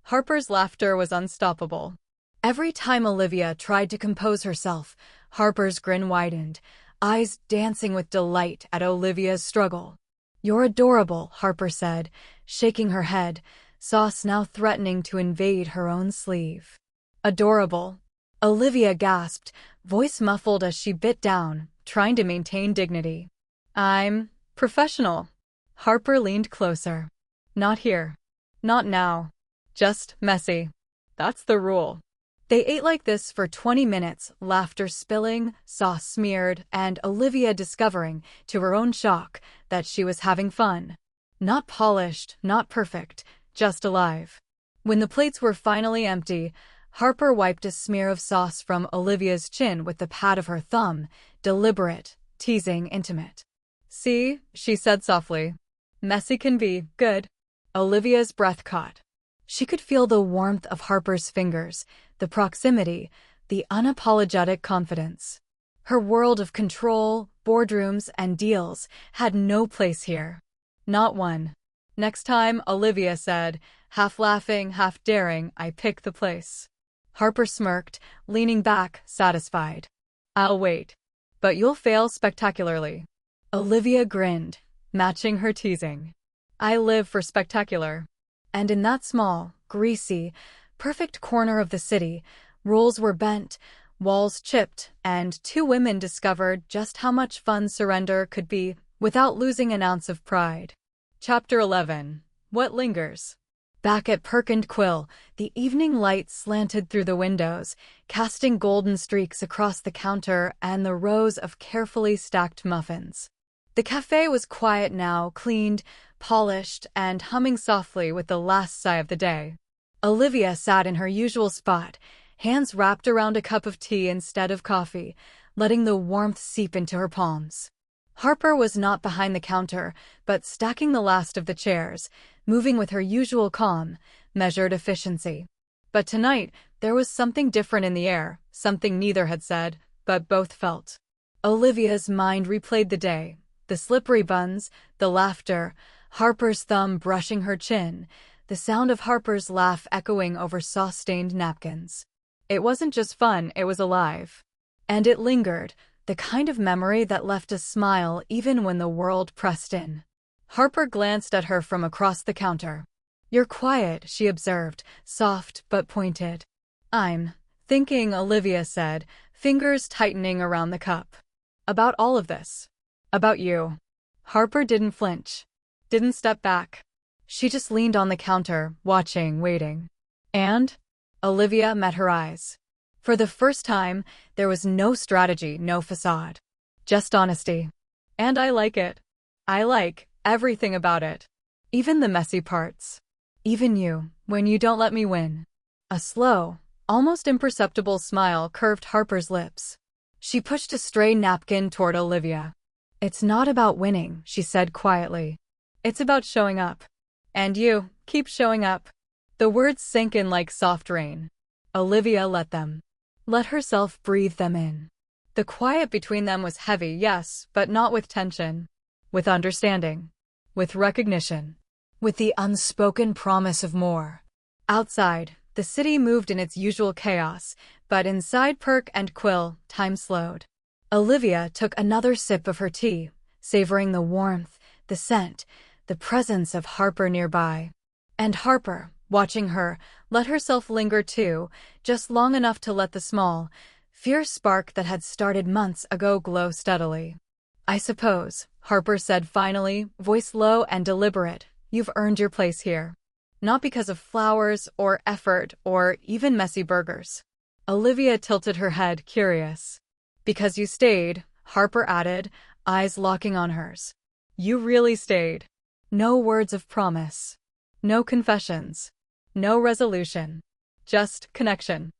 Harper's laughter was unstoppable. Every time Olivia tried to compose herself, Harper's grin widened, eyes dancing with delight at Olivia's struggle. You're adorable, Harper said, shaking her head, sauce now threatening to invade her own sleeve. Adorable. Olivia gasped, voice muffled as she bit down, trying to maintain dignity. I'm professional. Harper leaned closer. Not here. Not now. Just messy. That's the rule. They ate like this for 20 minutes, laughter spilling, sauce smeared, and Olivia discovering, to her own shock, that she was having fun. Not polished, not perfect, just alive. When the plates were finally empty, Harper wiped a smear of sauce from Olivia's chin with the pad of her thumb, deliberate, teasing, intimate. See, she said softly. Messy can be good. Olivia's breath caught. She could feel the warmth of Harper's fingers, the proximity, the unapologetic confidence. Her world of control, boardrooms, and deals had no place here. Not one. Next time, Olivia said, half laughing, half daring, I pick the place. Harper smirked, leaning back, satisfied. I'll wait. But you'll fail spectacularly. Olivia grinned, matching her teasing. I live for spectacular. And in that small, greasy, perfect corner of the city, rules were bent, walls chipped, and two women discovered just how much fun surrender could be without losing an ounce of pride. Chapter 11. What Lingers? Back at Perk and Quill, the evening light slanted through the windows, casting golden streaks across the counter and the rows of carefully stacked muffins. The cafe was quiet now, cleaned, polished, and humming softly with the last sigh of the day. Olivia sat in her usual spot, hands wrapped around a cup of tea instead of coffee, letting the warmth seep into her palms. Harper was not behind the counter, but stacking the last of the chairs, moving with her usual calm, measured efficiency. But tonight, there was something different in the air, something neither had said, but both felt. Olivia's mind replayed the day, the slippery buns, the laughter, Harper's thumb brushing her chin, the sound of Harper's laugh echoing over sauce-stained napkins. It wasn't just fun, it was alive. And it lingered, the kind of memory that left a smile even when the world pressed in. Harper glanced at her from across the counter. You're quiet, she observed, soft but pointed. I'm thinking, Olivia said, fingers tightening around the cup. About all of this. About you. Harper didn't flinch. Didn't step back. She just leaned on the counter, watching, waiting. And? Olivia met her eyes. For the first time, there was no strategy, no facade. Just honesty. And I like it. I like everything about it. Even the messy parts. Even you, when you don't let me win. A slow, almost imperceptible smile curved Harper's lips. She pushed a stray napkin toward Olivia. It's not about winning, she said quietly. It's about showing up. And you, keep showing up. The words sank in like soft rain. Olivia let them. Let herself breathe them in. The quiet between them was heavy, yes, but not with tension. With understanding. With recognition. with the unspoken promise of more. Outside, the city moved in its usual chaos, but inside Perk and Quill, time slowed. Olivia took another sip of her tea, savoring the warmth, the scent, the presence of Harper nearby. And Harper, watching her, let herself linger too, just long enough to let the small, fierce spark that had started months ago glow steadily. "I suppose," Harper said finally, voice low and deliberate, "you've earned your place here. Not because of flowers or effort or even messy burgers." Olivia tilted her head, curious. "Because you stayed," Harper added, eyes locking on hers. "You really stayed. No words of promise. No confessions. No resolution. Just connection."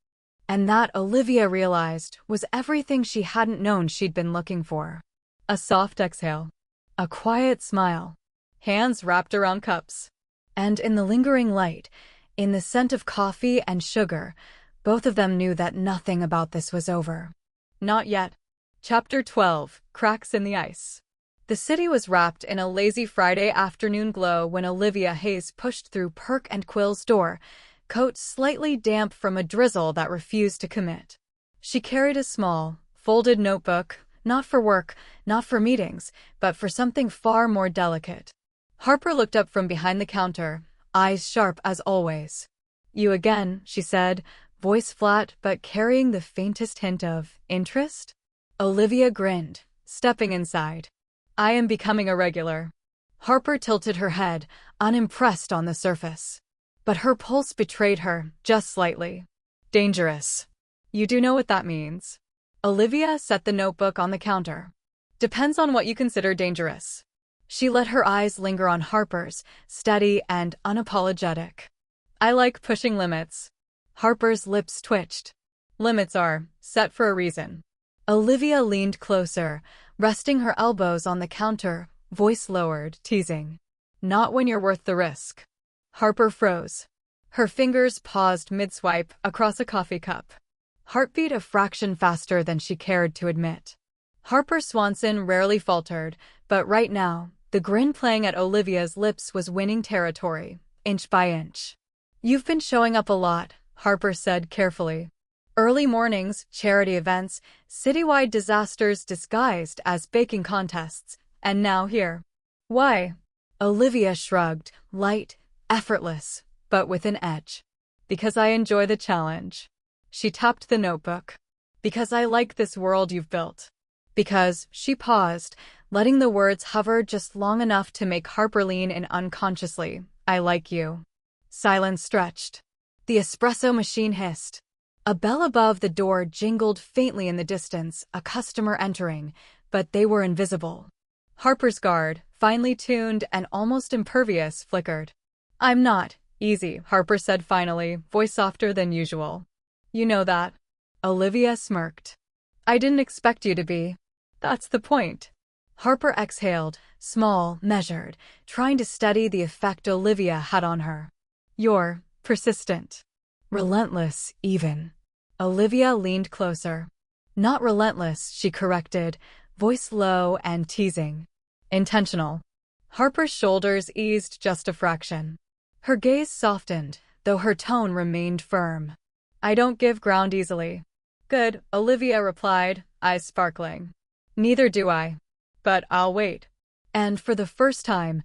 And that, Olivia realized, was everything she hadn't known she'd been looking for. A soft exhale. A quiet smile. Hands wrapped around cups. And in the lingering light, in the scent of coffee and sugar, both of them knew that nothing about this was over. Not yet. Chapter 12, Cracks in the Ice. The city was wrapped in a lazy Friday afternoon glow when Olivia Hayes pushed through Perk and Quill's door, coat slightly damp from a drizzle that refused to commit. She carried a small, folded notebook, not for work, not for meetings, but for something far more delicate. Harper looked up from behind the counter, eyes sharp as always. "You again," she said, voice flat but carrying the faintest hint of interest. Olivia grinned, stepping inside. "I am becoming a regular." Harper tilted her head, unimpressed on the surface. But her pulse betrayed her, just slightly. "Dangerous. You do know what that means." Olivia set the notebook on the counter. "Depends on what you consider dangerous." She let her eyes linger on Harper's, steady and unapologetic. "I like pushing limits." Harper's lips twitched. "Limits are set for a reason." Olivia leaned closer, resting her elbows on the counter, voice lowered, teasing. "Not when you're worth the risk." Harper froze. Her fingers paused mid-swipe across a coffee cup. Heartbeat a fraction faster than she cared to admit. Harper Swanson rarely faltered, but right now, the grin playing at Olivia's lips was winning territory, inch by inch. "You've been showing up a lot," Harper said carefully. "Early mornings, charity events, citywide disasters disguised as baking contests, and now here." "Why?" Olivia shrugged, light, effortless, but with an edge. "Because I enjoy the challenge." She tapped the notebook. "Because I like this world you've built." Because, she paused, letting the words hover just long enough to make Harper lean in unconsciously. "I like you." Silence stretched. The espresso machine hissed. A bell above the door jingled faintly in the distance, a customer entering, but they were invisible. Harper's guard, finely tuned and almost impervious, flickered. "I'm not easy," Harper said finally, voice softer than usual. "You know that." Olivia smirked. "I didn't expect you to be." "That's the point." Harper exhaled, small, measured, trying to steady the effect Olivia had on her. "You're persistent. Relentless, even." Olivia leaned closer. "Not relentless," she corrected, voice low and teasing. "Intentional." Harper's shoulders eased just a fraction. Her gaze softened, though her tone remained firm. "I don't give ground easily." "Good," Olivia replied, eyes sparkling. "Neither do I. But I'll wait." And for the first time,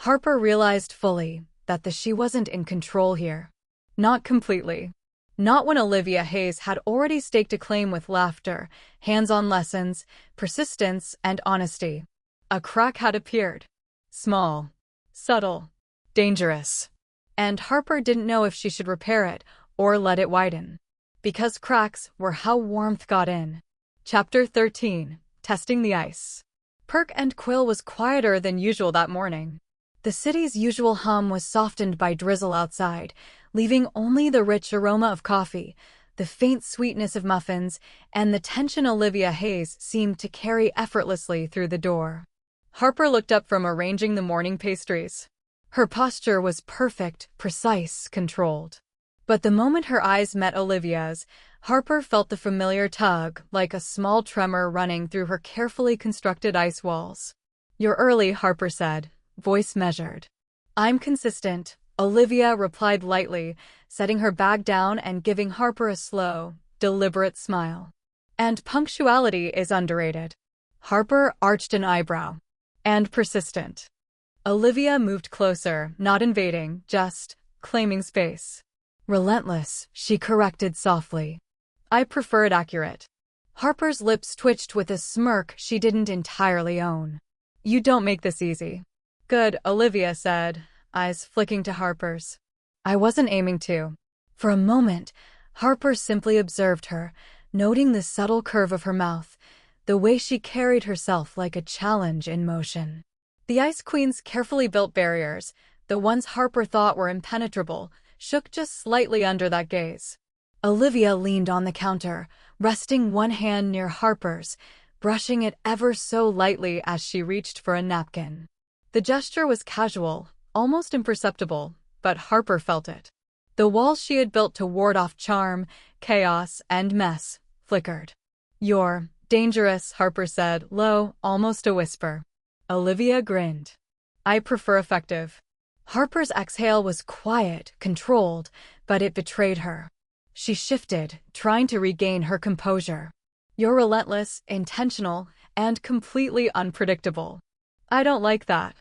Harper realized fully that she wasn't in control here. Not completely. Not when Olivia Hayes had already staked a claim with laughter, hands-on lessons, persistence, and honesty. A crack had appeared. Small, subtle, dangerous. And Harper didn't know if she should repair it or let it widen. Because cracks were how warmth got in. Chapter 13, Testing the Ice. Perk and Quill was quieter than usual that morning. The city's usual hum was softened by drizzle outside, leaving only the rich aroma of coffee, the faint sweetness of muffins, and the tension Olivia Hayes seemed to carry effortlessly through the door. Harper looked up from arranging the morning pastries. Her posture was perfect, precise, controlled. But the moment her eyes met Olivia's, Harper felt the familiar tug, like a small tremor running through her carefully constructed ice walls. "You're early," Harper said, voice measured. I'm consistent, Olivia replied lightly, setting her bag down and giving Harper a slow, deliberate smile. And punctuality is underrated. Harper arched an eyebrow. And persistent. Olivia moved closer, not invading, just claiming space. Relentless, she corrected softly. I prefer it accurate. Harper's lips twitched with a smirk she didn't entirely own. You don't make this easy. Good, Olivia said, eyes flicking to Harper's. I wasn't aiming to. For a moment, Harper simply observed her, noting the subtle curve of her mouth, the way she carried herself like a challenge in motion. The Ice Queen's carefully built barriers, the ones Harper thought were impenetrable, shook just slightly under that gaze. Olivia leaned on the counter, resting one hand near Harper's, brushing it ever so lightly as she reached for a napkin. The gesture was casual, almost imperceptible, but Harper felt it. The walls she had built to ward off charm, chaos, and mess flickered. You're dangerous, Harper said, low, almost a whisper. Olivia grinned. I prefer effective. Harper's exhale was quiet, controlled, but it betrayed her. She shifted, trying to regain her composure. You're relentless, intentional, and completely unpredictable. I don't like that.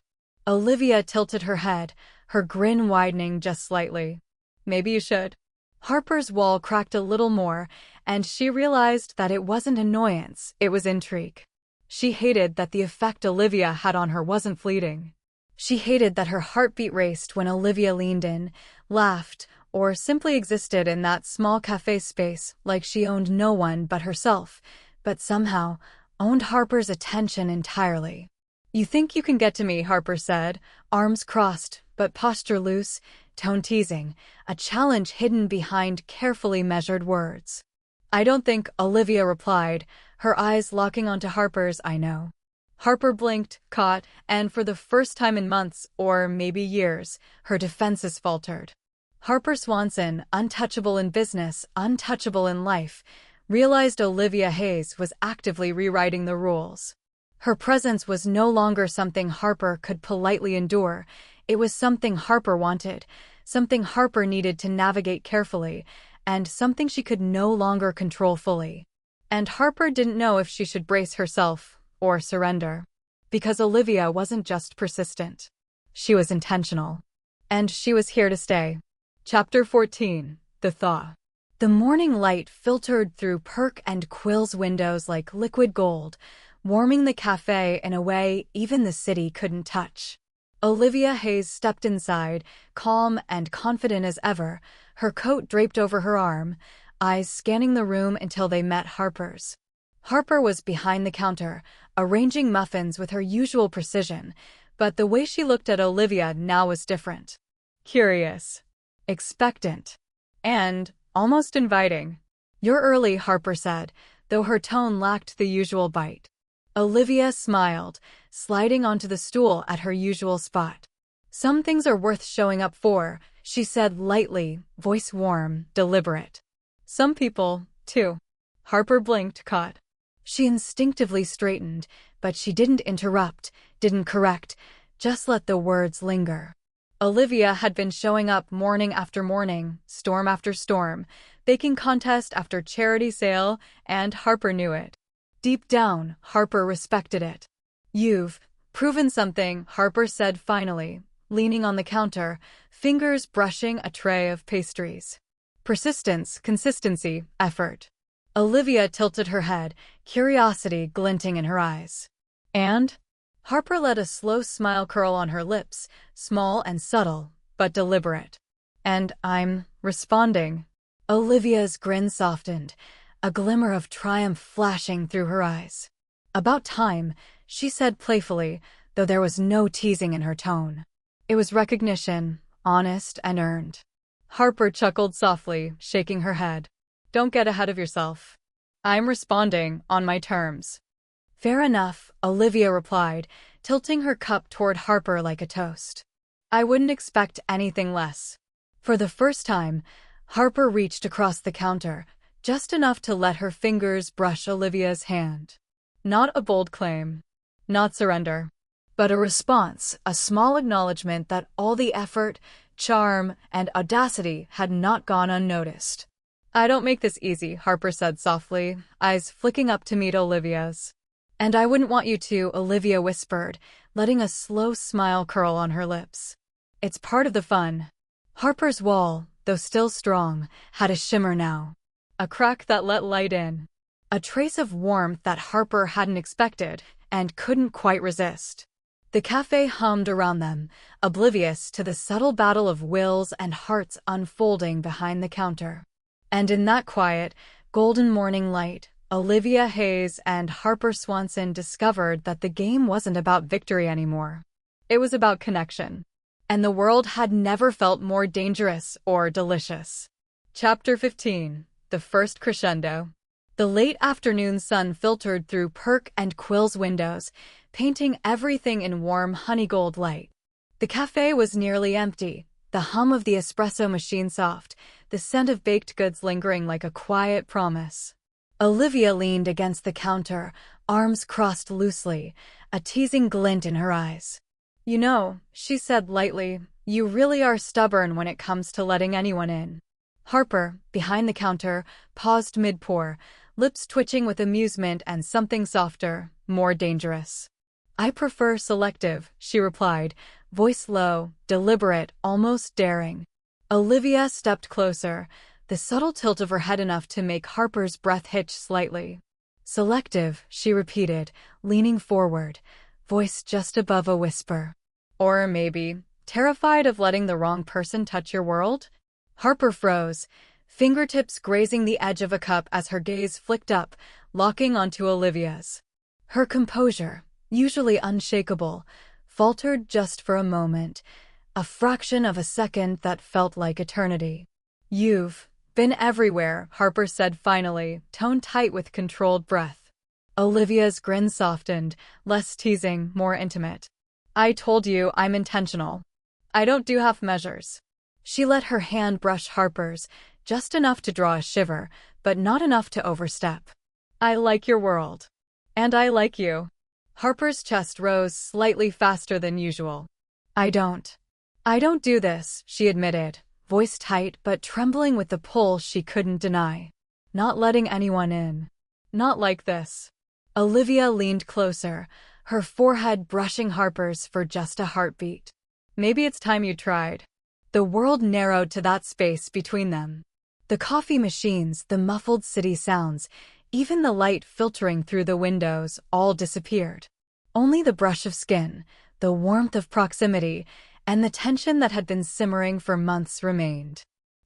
Olivia tilted her head, her grin widening just slightly. Maybe you should. Harper's wall cracked a little more, and she realized that it wasn't annoyance, it was intrigue. She hated that the effect Olivia had on her wasn't fleeting. She hated that her heartbeat raced when Olivia leaned in, laughed, or simply existed in that small cafe space like she owned no one but herself, but somehow owned Harper's attention entirely. You think you can get to me, Harper said, arms crossed, but posture loose, tone teasing, a challenge hidden behind carefully measured words. I don't think, Olivia replied, her eyes locking onto Harper's. I know. Harper blinked, caught, and for the first time in months, or maybe years, her defenses faltered. Harper Swanson, untouchable in business, untouchable in life, realized Olivia Hayes was actively rewriting the rules. Her presence was no longer something Harper could politely endure. It was something Harper wanted, something Harper needed to navigate carefully, and something she could no longer control fully. And Harper didn't know if she should brace herself or surrender. Because Olivia wasn't just persistent. She was intentional. And she was here to stay. Chapter 14. The Thaw. The morning light filtered through Perk and Quill's windows like liquid gold, warming the cafe in a way even the city couldn't touch. Olivia Hayes stepped inside, calm and confident as ever, her coat draped over her arm, eyes scanning the room until they met Harper's. Harper was behind the counter, arranging muffins with her usual precision, but the way she looked at Olivia now was different. Curious. Expectant. And almost inviting. You're early, Harper said, though her tone lacked the usual bite. Olivia smiled, sliding onto the stool at her usual spot. Some things are worth showing up for, she said lightly, voice warm, deliberate. Some people, too. Harper blinked, caught. She instinctively straightened, but she didn't interrupt, didn't correct, just let the words linger. Olivia had been showing up morning after morning, storm after storm, baking contest after charity sale, and Harper knew it. Deep down, Harper respected it. You've proven something, Harper said finally, leaning on the counter, fingers brushing a tray of pastries. Persistence, consistency, effort. Olivia tilted her head, curiosity glinting in her eyes. And? Harper let a slow smile curl on her lips, small and subtle, but deliberate. And I'm responding. Olivia's grin softened, a glimmer of triumph flashing through her eyes. About time, she said playfully, though there was no teasing in her tone. It was recognition, honest and earned. Harper chuckled softly, shaking her head. Don't get ahead of yourself. I'm responding on my terms. Fair enough, Olivia replied, tilting her cup toward Harper like a toast. I wouldn't expect anything less. For the first time, Harper reached across the counter, just enough to let her fingers brush Olivia's hand. Not a bold claim. Not surrender. but a response, a small acknowledgement that all the effort, charm, and audacity had not gone unnoticed. "I don't make this easy," Harper said softly, eyes flicking up to meet Olivia's. "And I wouldn't want you to," Olivia whispered, letting a slow smile curl on her lips. "It's part of the fun." Harper's wall, though still strong, had a shimmer now. A crack that let light in. A trace of warmth that Harper hadn't expected and couldn't quite resist. The cafe hummed around them, oblivious to the subtle battle of wills and hearts unfolding behind the counter. And in that quiet, golden morning light, Olivia Hayes and Harper Swanson discovered that the game wasn't about victory anymore. It was about connection. And the world had never felt more dangerous or delicious. Chapter 15. The First Crescendo. The late afternoon sun filtered through Perk and Quill's windows, painting everything in warm honeygold light. The cafe was nearly empty, the hum of the espresso machine soft, the scent of baked goods lingering like a quiet promise. Olivia leaned against the counter, arms crossed loosely, a teasing glint in her eyes. "You know," she said lightly, "you really are stubborn when it comes to letting anyone in." Harper, behind the counter, paused mid-pour, lips twitching with amusement and something softer, more dangerous. "I prefer selective," she replied, voice low, deliberate, almost daring. Olivia stepped closer, the subtle tilt of her head enough to make Harper's breath hitch slightly. "Selective," she repeated, leaning forward, voice just above a whisper. "Or maybe, terrified of letting the wrong person touch your world?" Harper froze, fingertips grazing the edge of a cup as her gaze flicked up, locking onto Olivia's. Her composure, usually unshakable, faltered just for a moment, a fraction of a second that felt like eternity. "You've been everywhere," Harper said finally, tone tight with controlled breath. Olivia's grin softened, less teasing, more intimate. "I told you I'm intentional. I don't do half measures." She let her hand brush Harper's, just enough to draw a shiver, but not enough to overstep. "I like your world. And I like you." Harper's chest rose slightly faster than usual. I don't do this," she admitted, voice tight but trembling with the pull she couldn't deny. "Not letting anyone in. Not like this." Olivia leaned closer, her forehead brushing Harper's for just a heartbeat. "Maybe it's time you tried." The world narrowed to that space between them. The coffee machines, the muffled city sounds, even the light filtering through the windows, all disappeared. Only the brush of skin, the warmth of proximity, and the tension that had been simmering for months remained.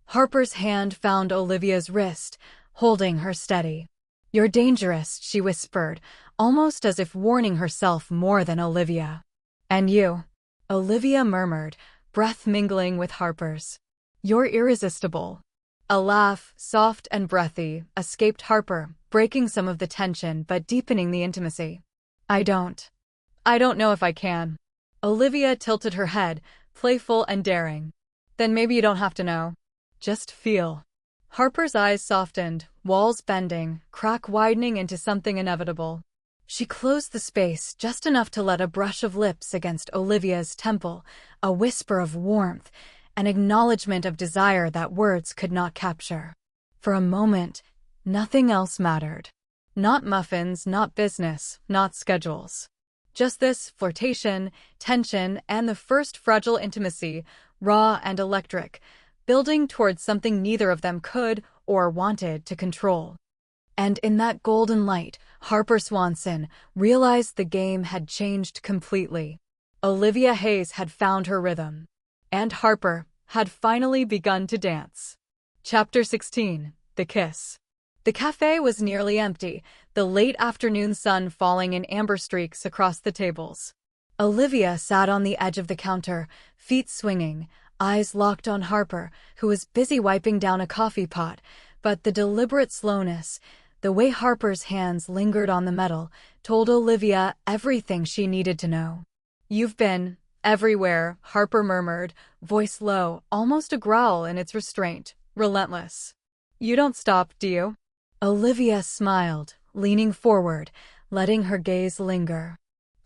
Harper's hand found Olivia's wrist, holding her steady. "You're dangerous," she whispered, almost as if warning herself more than Olivia. "And you," Olivia murmured, breath mingling with Harper's. "You're irresistible." A laugh, soft and breathy, escaped Harper, breaking some of the tension but deepening the intimacy. I don't know if I can." Olivia tilted her head, playful and daring. "Then maybe you don't have to know. Just feel." Harper's eyes softened, walls bending, crack widening into something inevitable. She closed the space just enough to let a brush of lips against Olivia's temple, a whisper of warmth, an acknowledgement of desire that words could not capture. For a moment, nothing else mattered. Not muffins, not business, not schedules. Just this flirtation, tension, and the first fragile intimacy, raw and electric, building towards something neither of them could or wanted to control. And in that golden light, Harper Swanson realized the game had changed completely. Olivia Hayes had found her rhythm. And Harper had finally begun to dance. Chapter 16. The Kiss. The cafe was nearly empty, the late afternoon sun falling in amber streaks across the tables. Olivia sat on the edge of the counter, feet swinging, eyes locked on Harper, who was busy wiping down a coffee pot, but the deliberate slowness, the way Harper's hands lingered on the metal, told Olivia everything she needed to know. "You've been everywhere," Harper murmured, voice low, almost a growl in its restraint, relentless. "You don't stop, do you?" Olivia smiled, leaning forward, letting her gaze linger.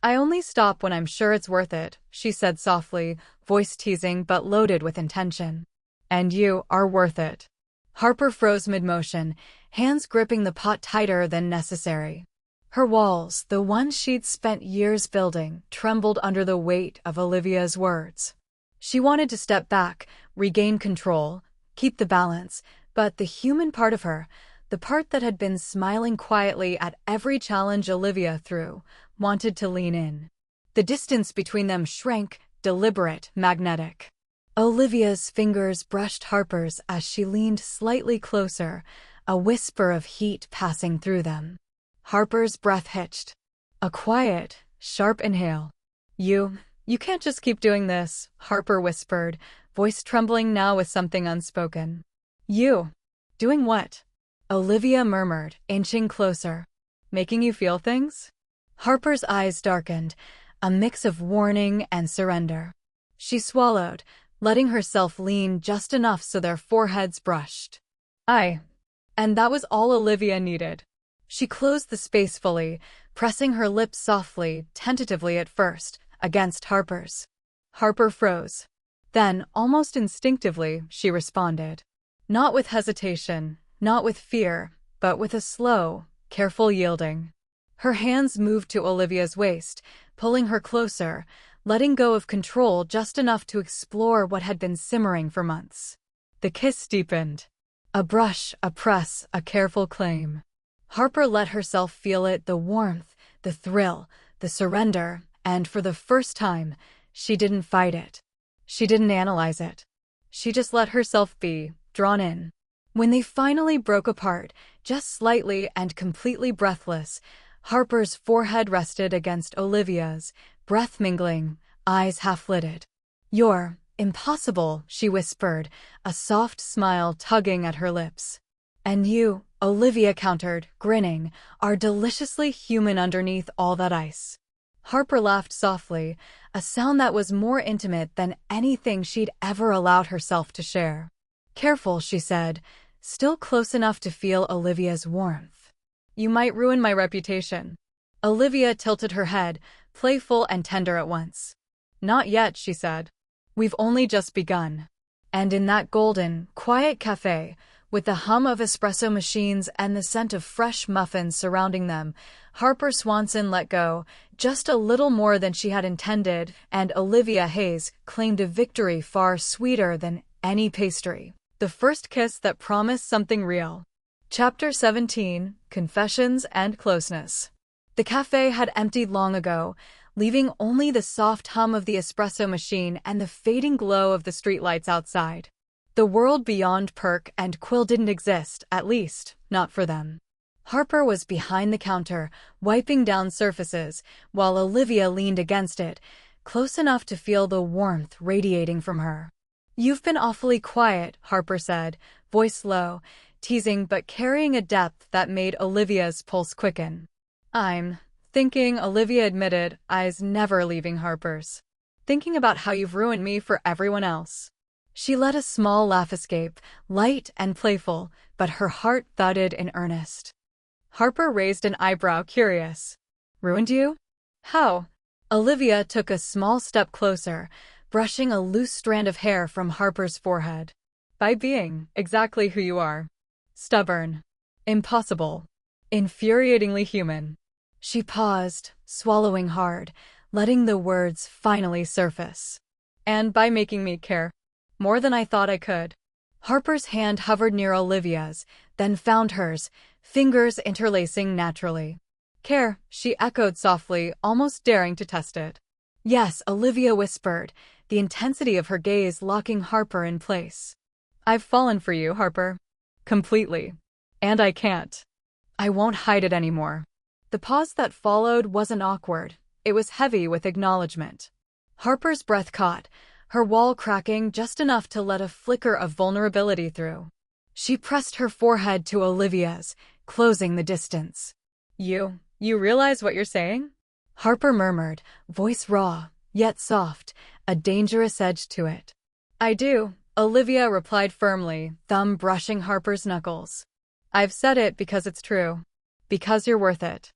I only stop when I'm sure it's worth it, she said softly, voice teasing but loaded with intention. And you are worth it. Harper froze mid-motion, hands gripping the pot tighter than necessary. Her walls, the ones she'd spent years building, trembled under the weight of Olivia's words. She wanted to step back, regain control, keep the balance, but the human part of her, the part that had been smiling quietly at every challenge Olivia threw, wanted to lean in. The distance between them shrank, deliberate, magnetic. Olivia's fingers brushed Harper's as she leaned slightly closer, a whisper of heat passing through them. Harper's breath hitched. A quiet, sharp inhale. You can't just keep doing this, Harper whispered, voice trembling now with something unspoken. You? Doing what? Olivia murmured, inching closer. Making you feel things? Harper's eyes darkened, a mix of warning and surrender. She swallowed, letting herself lean just enough so their foreheads brushed. And that was all Olivia needed. She closed the space fully, pressing her lips softly, tentatively at first, against Harper's. Harper froze. Then, almost instinctively, she responded. Not with hesitation, not with fear, but with a slow, careful yielding. Her hands moved to Olivia's waist, pulling her closer, letting go of control just enough to explore what had been simmering for months. The kiss deepened. A brush, a press, a careful claim. Harper let herself feel it, the warmth, the thrill, the surrender, and for the first time, she didn't fight it. She didn't analyze it. She just let herself be, drawn in. When they finally broke apart, just slightly and completely breathless, Harper's forehead rested against Olivia's, breath mingling, eyes half-lidded. You're impossible, she whispered, a soft smile tugging at her lips. And you, Olivia countered, grinning, are deliciously human underneath all that ice. Harper laughed softly, a sound that was more intimate than anything she'd ever allowed herself to share. Careful, she said, still close enough to feel Olivia's warmth. You might ruin my reputation. Olivia tilted her head, playful and tender at once. Not yet, she said. We've only just begun. And in that golden, quiet cafe, with the hum of espresso machines and the scent of fresh muffins surrounding them, Harper Swanson let go, just a little more than she had intended, and Olivia Hayes claimed a victory far sweeter than any pastry. The first kiss that promised something real. Chapter 17, Confessions and Closeness. The cafe had emptied long ago, leaving only the soft hum of the espresso machine and the fading glow of the streetlights outside. The world beyond Perk and Quill didn't exist, at least, not for them. Harper was behind the counter, wiping down surfaces, while Olivia leaned against it, close enough to feel the warmth radiating from her. You've been awfully quiet, Harper said, voice low, teasing but carrying a depth that made Olivia's pulse quicken. I'm thinking, Olivia admitted, eyes never leaving Harper's. Thinking about how you've ruined me for everyone else. She let a small laugh escape, light and playful, but her heart thudded in earnest. Harper raised an eyebrow, curious. Ruined you? How? Olivia took a small step closer, brushing a loose strand of hair from Harper's forehead. By being exactly who you are. Stubborn. Impossible. Infuriatingly human. She paused, swallowing hard, letting the words finally surface. And by making me care. More than I thought I could. Harper's hand hovered near Olivia's, then found hers, fingers interlacing naturally. Care, she echoed softly, almost daring to test it. Yes, Olivia whispered, the intensity of her gaze locking Harper in place. I've fallen for you, Harper. Completely. And I can't. I won't hide it anymore. The pause that followed wasn't awkward. It was heavy with acknowledgement. Harper's breath caught, her wall cracking just enough to let a flicker of vulnerability through. She pressed her forehead to Olivia's, closing the distance. You realize what you're saying? Harper murmured, voice raw, yet soft, a dangerous edge to it. I do, Olivia replied firmly, thumb brushing Harper's knuckles. I've said it because it's true. Because you're worth it.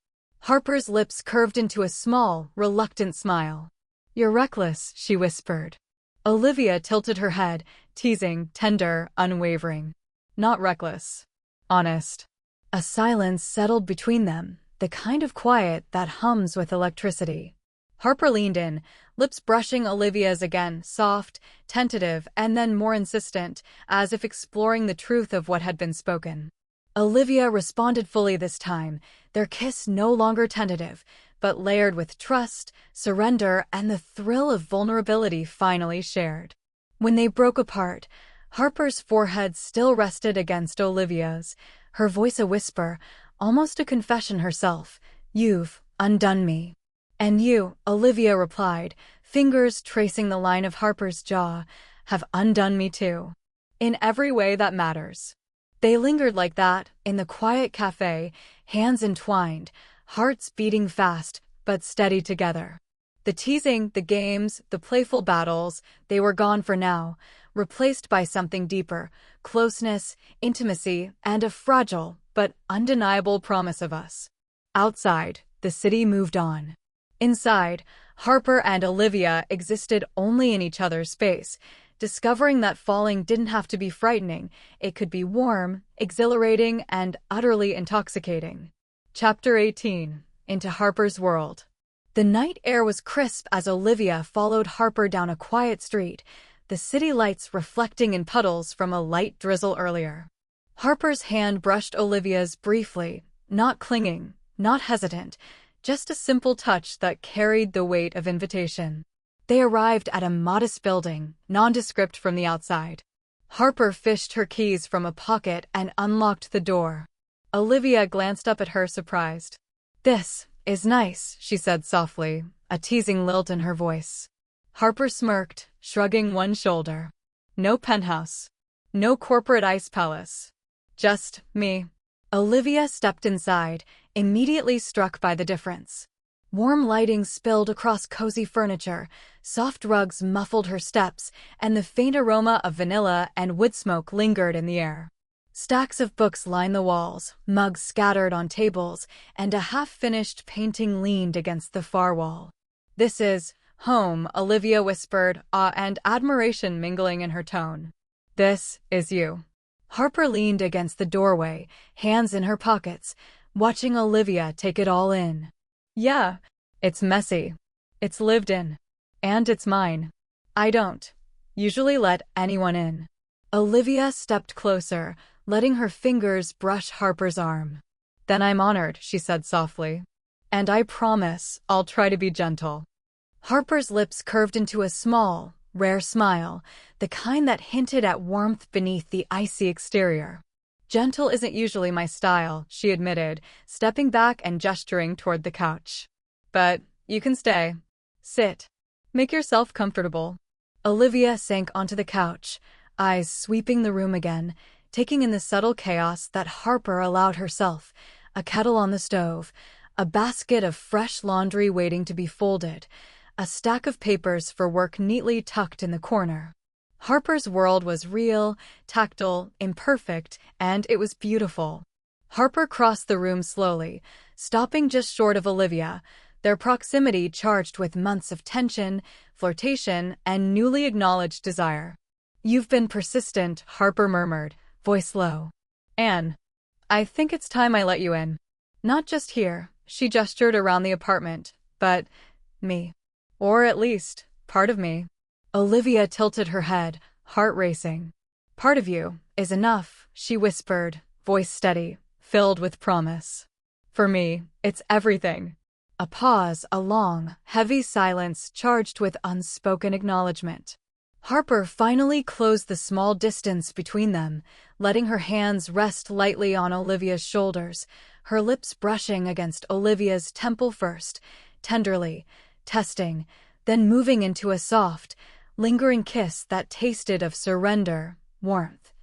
Harper's lips curved into a small, reluctant smile. "You're reckless," she whispered. Olivia tilted her head, teasing, tender, unwavering. "Not reckless. Honest." A silence settled between them, the kind of quiet that hums with electricity. Harper leaned in, lips brushing Olivia's again, soft, tentative, and then more insistent, as if exploring the truth of what had been spoken. Olivia responded fully this time, their kiss no longer tentative, but layered with trust, surrender, and the thrill of vulnerability finally shared. When they broke apart, Harper's forehead still rested against Olivia's, her voice a whisper, almost a confession herself. "You've undone me." "And you," Olivia replied, fingers tracing the line of Harper's jaw, "have undone me too. In every way that matters." They lingered like that, in the quiet cafe, hands entwined, hearts beating fast, but steady together. The teasing, the games, the playful battles, they were gone for now, replaced by something deeper, closeness, intimacy, and a fragile, but undeniable promise of us. Outside, the city moved on. Inside, Harper and Olivia existed only in each other's space, discovering that falling didn't have to be frightening, it could be warm, exhilarating, and utterly intoxicating. Chapter 18. Into Harper's World. The night air was crisp as Olivia followed Harper down a quiet street, the city lights reflecting in puddles from a light drizzle earlier. Harper's hand brushed Olivia's briefly, not clinging, not hesitant, just a simple touch that carried the weight of invitation. They arrived at a modest building, nondescript from the outside. Harper fished her keys from a pocket and unlocked the door. Olivia glanced up at her, surprised. "This is nice," she said softly, a teasing lilt in her voice. Harper smirked, shrugging one shoulder. "No penthouse. No corporate ice palace. Just me." Olivia stepped inside, immediately struck by the difference. Warm lighting spilled across cozy furniture, soft rugs muffled her steps, and the faint aroma of vanilla and wood smoke lingered in the air. Stacks of books lined the walls, mugs scattered on tables, and a half-finished painting leaned against the far wall. "This is home," Olivia whispered, awe and admiration mingling in her tone. "This is you." Harper leaned against the doorway, hands in her pockets, watching Olivia take it all in. "Yeah, it's messy. It's lived in. And it's mine. I don't usually let anyone in." Olivia stepped closer, letting her fingers brush Harper's arm. "Then I'm honored," she said softly. "And I promise I'll try to be gentle." Harper's lips curved into a small, rare smile, the kind that hinted at warmth beneath the icy exterior. "Gentle isn't usually my style," she admitted, stepping back and gesturing toward the couch. "But you can stay. Sit. Make yourself comfortable." Olivia sank onto the couch, eyes sweeping the room again, taking in the subtle chaos that Harper allowed herself, a kettle on the stove, a basket of fresh laundry waiting to be folded, a stack of papers for work neatly tucked in the corner. Harper's world was real, tactile, imperfect, and it was beautiful. Harper crossed the room slowly, stopping just short of Olivia, their proximity charged with months of tension, flirtation, and newly acknowledged desire. "You've been persistent," Harper murmured, voice low. "Anne, I think it's time I let you in. Not just here," she gestured around the apartment, "but me. Or at least, part of me." Olivia tilted her head, heart racing. "Part of you is enough," she whispered, voice steady, filled with promise. "For me, it's everything." A pause, a long, heavy silence charged with unspoken acknowledgement. Harper finally closed the small distance between them, letting her hands rest lightly on Olivia's shoulders, her lips brushing against Olivia's temple first, tenderly, testing, then moving into a soft, lingering kiss that tasted of surrender, warmth,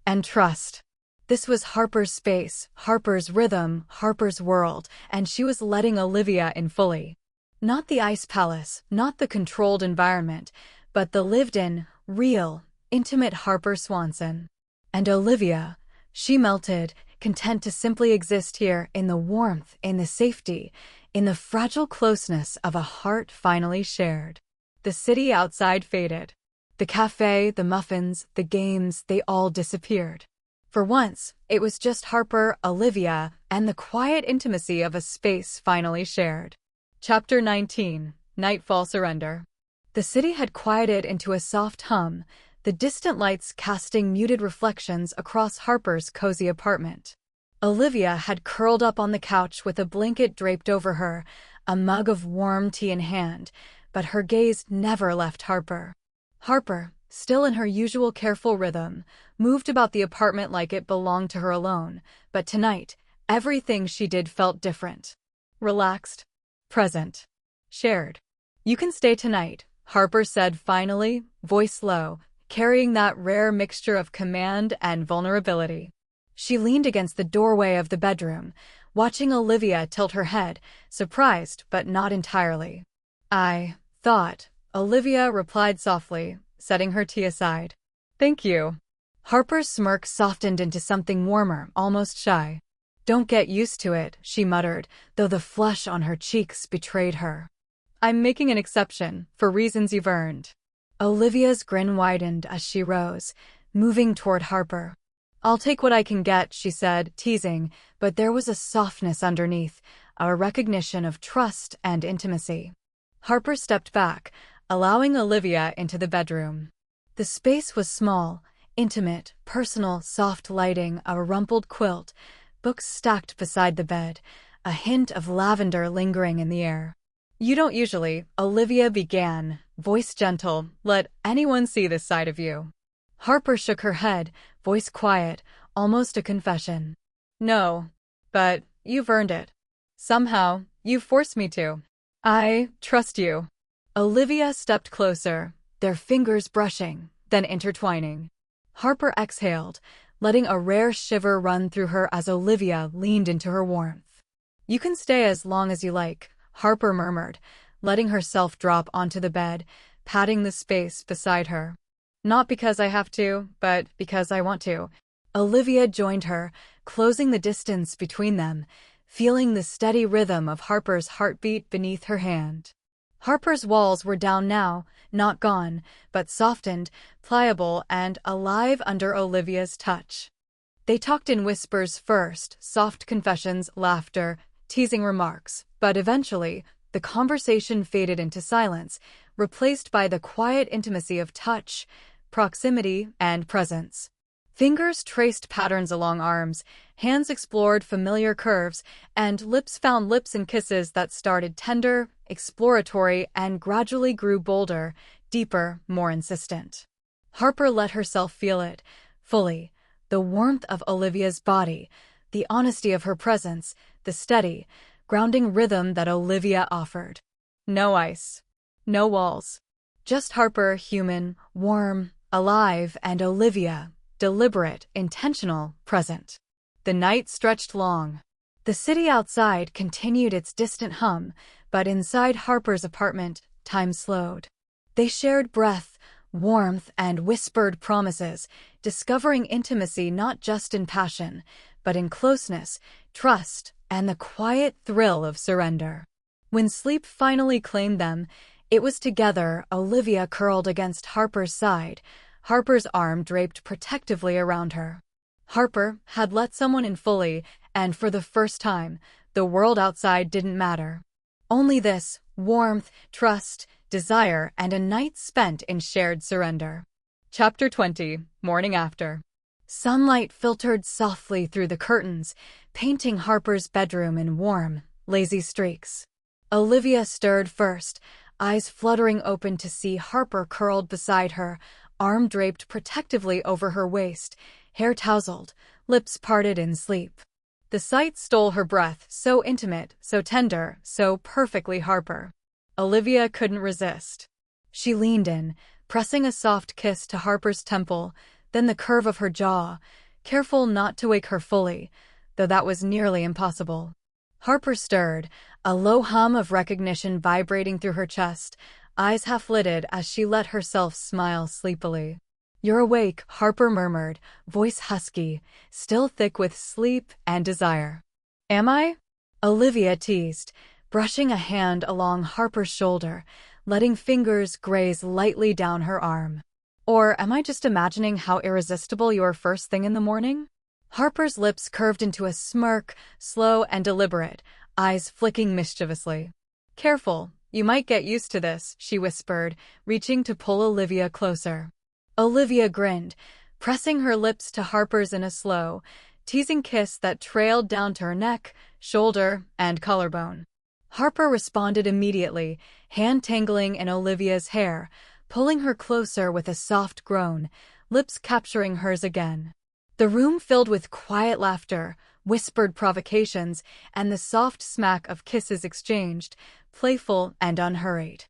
and trust. This was Harper's space, Harper's rhythm, Harper's world, and she was letting Olivia in fully. Not the ice palace, not the controlled environment, but the lived-in, real, intimate Harper Swanson. And Olivia, she melted, content to simply exist here in the warmth, in the safety, in the fragile closeness of a heart finally shared. The city outside faded. The cafe, the muffins, the games, they all disappeared. For once, it was just Harper, Olivia, and the quiet intimacy of a space finally shared. Chapter 19. Nightfall Surrender. The city had quieted into a soft hum, the distant lights casting muted reflections across Harper's cozy apartment. Olivia had curled up on the couch with a blanket draped over her, a mug of warm tea in hand, but her gaze never left Harper. Harper, still in her usual careful rhythm, moved about the apartment like it belonged to her alone, but tonight, everything she did felt different. Relaxed. Present. Shared. "You can stay tonight," Harper said finally, voice low, carrying that rare mixture of command and vulnerability. She leaned against the doorway of the bedroom, watching Olivia tilt her head, surprised but not entirely. "I thought," Olivia replied softly, setting her tea aside. "Thank you." Harper's smirk softened into something warmer, almost shy. "Don't get used to it," she muttered, though the flush on her cheeks betrayed her. "I'm making an exception, for reasons you've earned." Olivia's grin widened as she rose, moving toward Harper. "I'll take what I can get," she said, teasing, but there was a softness underneath, a recognition of trust and intimacy. Harper stepped back, allowing Olivia into the bedroom. The space was small, intimate, personal, soft lighting, a rumpled quilt, books stacked beside the bed, a hint of lavender lingering in the air. "You don't usually," Olivia began, voice gentle, "let anyone see this side of you." Harper shook her head, voice quiet, almost a confession. "No, but you've earned it. Somehow, you've forced me to. I trust you." Olivia stepped closer, their fingers brushing, then intertwining. Harper exhaled, letting a rare shiver run through her as Olivia leaned into her warmth. "You can stay as long as you like," Harper murmured, letting herself drop onto the bed, patting the space beside her. "Not because I have to, but because I want to." Olivia joined her, closing the distance between them, feeling the steady rhythm of Harper's heartbeat beneath her hand. Harper's walls were down now, not gone, but softened, pliable, and alive under Olivia's touch. They talked in whispers first, soft confessions, laughter, teasing remarks, but eventually, the conversation faded into silence, replaced by the quiet intimacy of touch, proximity, and presence. Fingers traced patterns along arms, hands explored familiar curves, and lips found lips in kisses that started tender, exploratory, and gradually grew bolder, deeper, more insistent. Harper let herself feel it, fully, the warmth of Olivia's body, the honesty of her presence, the steady, grounding rhythm that Olivia offered. No ice. No walls. Just Harper, human, warm, alive, and Olivia, deliberate, intentional, present. The night stretched long. The city outside continued its distant hum, but inside Harper's apartment, time slowed. They shared breath, warmth, and whispered promises, discovering intimacy not just in passion, but in closeness, trust, and the quiet thrill of surrender. When sleep finally claimed them, it was together, Olivia curled against Harper's side, Harper's arm draped protectively around her. Harper had let someone in fully, and for the first time, the world outside didn't matter. Only this, warmth, trust, desire, and a night spent in shared surrender. Chapter 20. Morning After. Sunlight filtered softly through the curtains, painting Harper's bedroom in warm, lazy streaks. Olivia stirred first, eyes fluttering open to see Harper curled beside her, arm draped protectively over her waist, hair tousled, lips parted in sleep. The sight stole her breath, so intimate, so tender, so perfectly Harper. Olivia couldn't resist. She leaned in, pressing a soft kiss to Harper's temple, then the curve of her jaw, careful not to wake her fully, though that was nearly impossible. Harper stirred, a low hum of recognition vibrating through her chest, eyes half-lidded as she let herself smile sleepily. You're awake, Harper murmured, voice husky, still thick with sleep and desire. Am I? Olivia teased, brushing a hand along Harper's shoulder, letting fingers graze lightly down her arm. Or am I just imagining how irresistible you are first thing in the morning? Harper's lips curved into a smirk, slow and deliberate, eyes flicking mischievously. Careful, you might get used to this, she whispered, reaching to pull Olivia closer. Olivia grinned, pressing her lips to Harper's in a slow, teasing kiss that trailed down to her neck, shoulder, and collarbone. Harper responded immediately, hand tangling in Olivia's hair, pulling her closer with a soft groan, lips capturing hers again. The room filled with quiet laughter, whispered provocations, and the soft smack of kisses exchanged, playful and unhurried.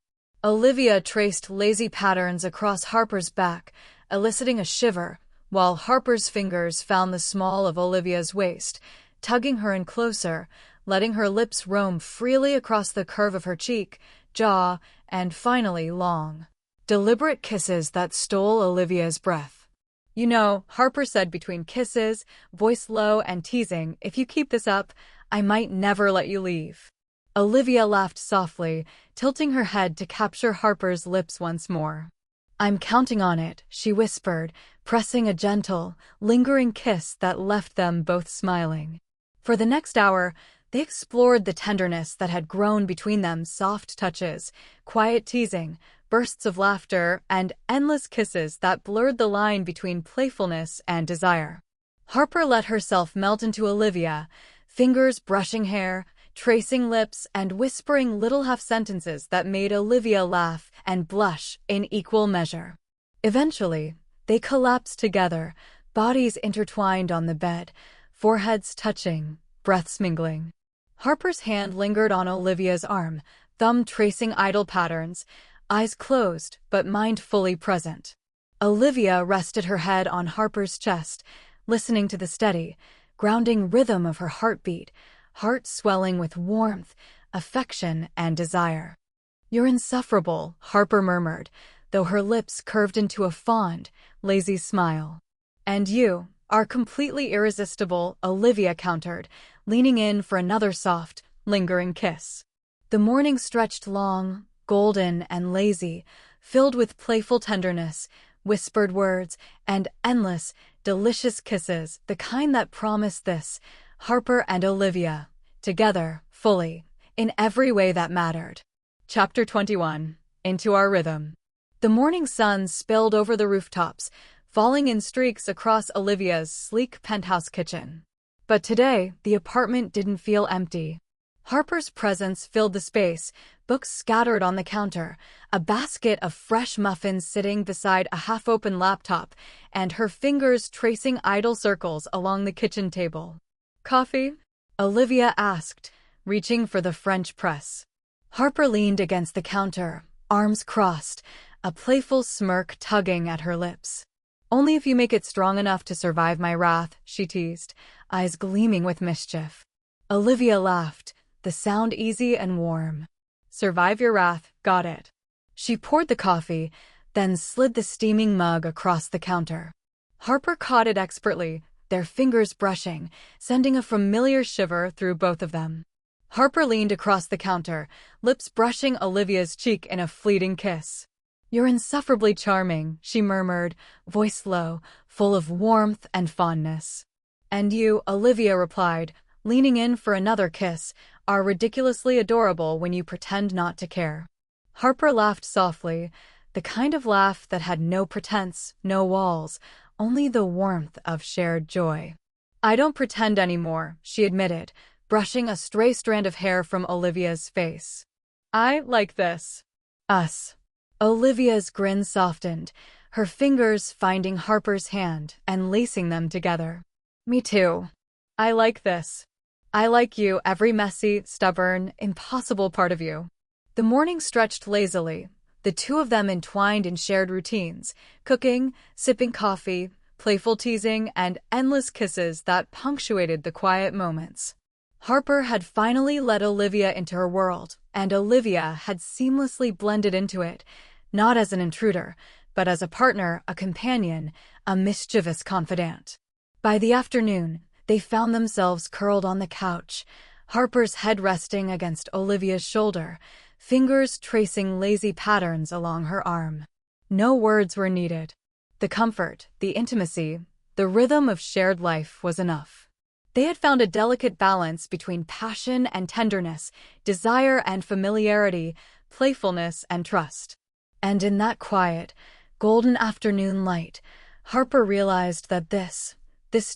Olivia traced lazy patterns across Harper's back, eliciting a shiver, while Harper's fingers found the small of Olivia's waist, tugging her in closer, letting her lips roam freely across the curve of her cheek, jaw, and finally long, deliberate kisses that stole Olivia's breath. You know, Harper said between kisses, voice low and teasing, if you keep this up, I might never let you leave. Olivia laughed softly, tilting her head to capture Harper's lips once more. I'm counting on it, she whispered, pressing a gentle, lingering kiss that left them both smiling. For the next hour, they explored the tenderness that had grown between them, soft touches, quiet teasing, bursts of laughter, and endless kisses that blurred the line between playfulness and desire. Harper let herself melt into Olivia, fingers brushing hair, tracing lips, and whispering little half-sentences that made Olivia laugh and blush in equal measure. Eventually, they collapsed together, bodies intertwined on the bed, foreheads touching, breaths mingling. Harper's hand lingered on Olivia's arm, thumb tracing idle patterns, eyes closed but mind fully present. Olivia rested her head on Harper's chest, listening to the steady, grounding rhythm of her heartbeat, heart swelling with warmth, affection, and desire. You're insufferable, Harper murmured, though her lips curved into a fond, lazy smile. And you are completely irresistible, Olivia countered, leaning in for another soft, lingering kiss. The morning stretched long, golden and lazy, filled with playful tenderness, whispered words, and endless, delicious kisses, the kind that promised this, Harper and Olivia, together, fully, in every way that mattered. Chapter 21. Into Our Rhythm. The morning sun spilled over the rooftops, falling in streaks across Olivia's sleek penthouse kitchen. But today, the apartment didn't feel empty. Harper's presence filled the space, books scattered on the counter, a basket of fresh muffins sitting beside a half-open laptop, and her fingers tracing idle circles along the kitchen table. Coffee? Olivia asked, reaching for the French press. Harper leaned against the counter, arms crossed, a playful smirk tugging at her lips. Only if you make it strong enough to survive my wrath, she teased, eyes gleaming with mischief. Olivia laughed, the sound easy and warm. Survive your wrath, got it. She poured the coffee, then slid the steaming mug across the counter. Harper caught it expertly, their fingers brushing, sending a familiar shiver through both of them. Harper leaned across the counter, lips brushing Olivia's cheek in a fleeting kiss. You're insufferably charming, she murmured, voice low, full of warmth and fondness. And you, Olivia replied, leaning in for another kiss, are ridiculously adorable when you pretend not to care. Harper laughed softly, the kind of laugh that had no pretense, no walls, only the warmth of shared joy. I don't pretend anymore, she admitted, brushing a stray strand of hair from Olivia's face. I like this. Us. Olivia's grin softened, her fingers finding Harper's hand and lacing them together. Me too. I like this. I like you, every messy, stubborn, impossible part of you. The morning stretched lazily, the two of them entwined in shared routines, cooking, sipping coffee, playful teasing, and endless kisses that punctuated the quiet moments. Harper had finally let Olivia into her world, and Olivia had seamlessly blended into it, not as an intruder, but as a partner, a companion, a mischievous confidant. By the afternoon, they found themselves curled on the couch, Harper's head resting against Olivia's shoulder, fingers tracing lazy patterns along her arm. No words were needed. The comfort, the intimacy, the rhythm of shared life was enough. They had found a delicate balance between passion and tenderness, desire and familiarity, playfulness and trust. And in that quiet, golden afternoon light, Harper realized that this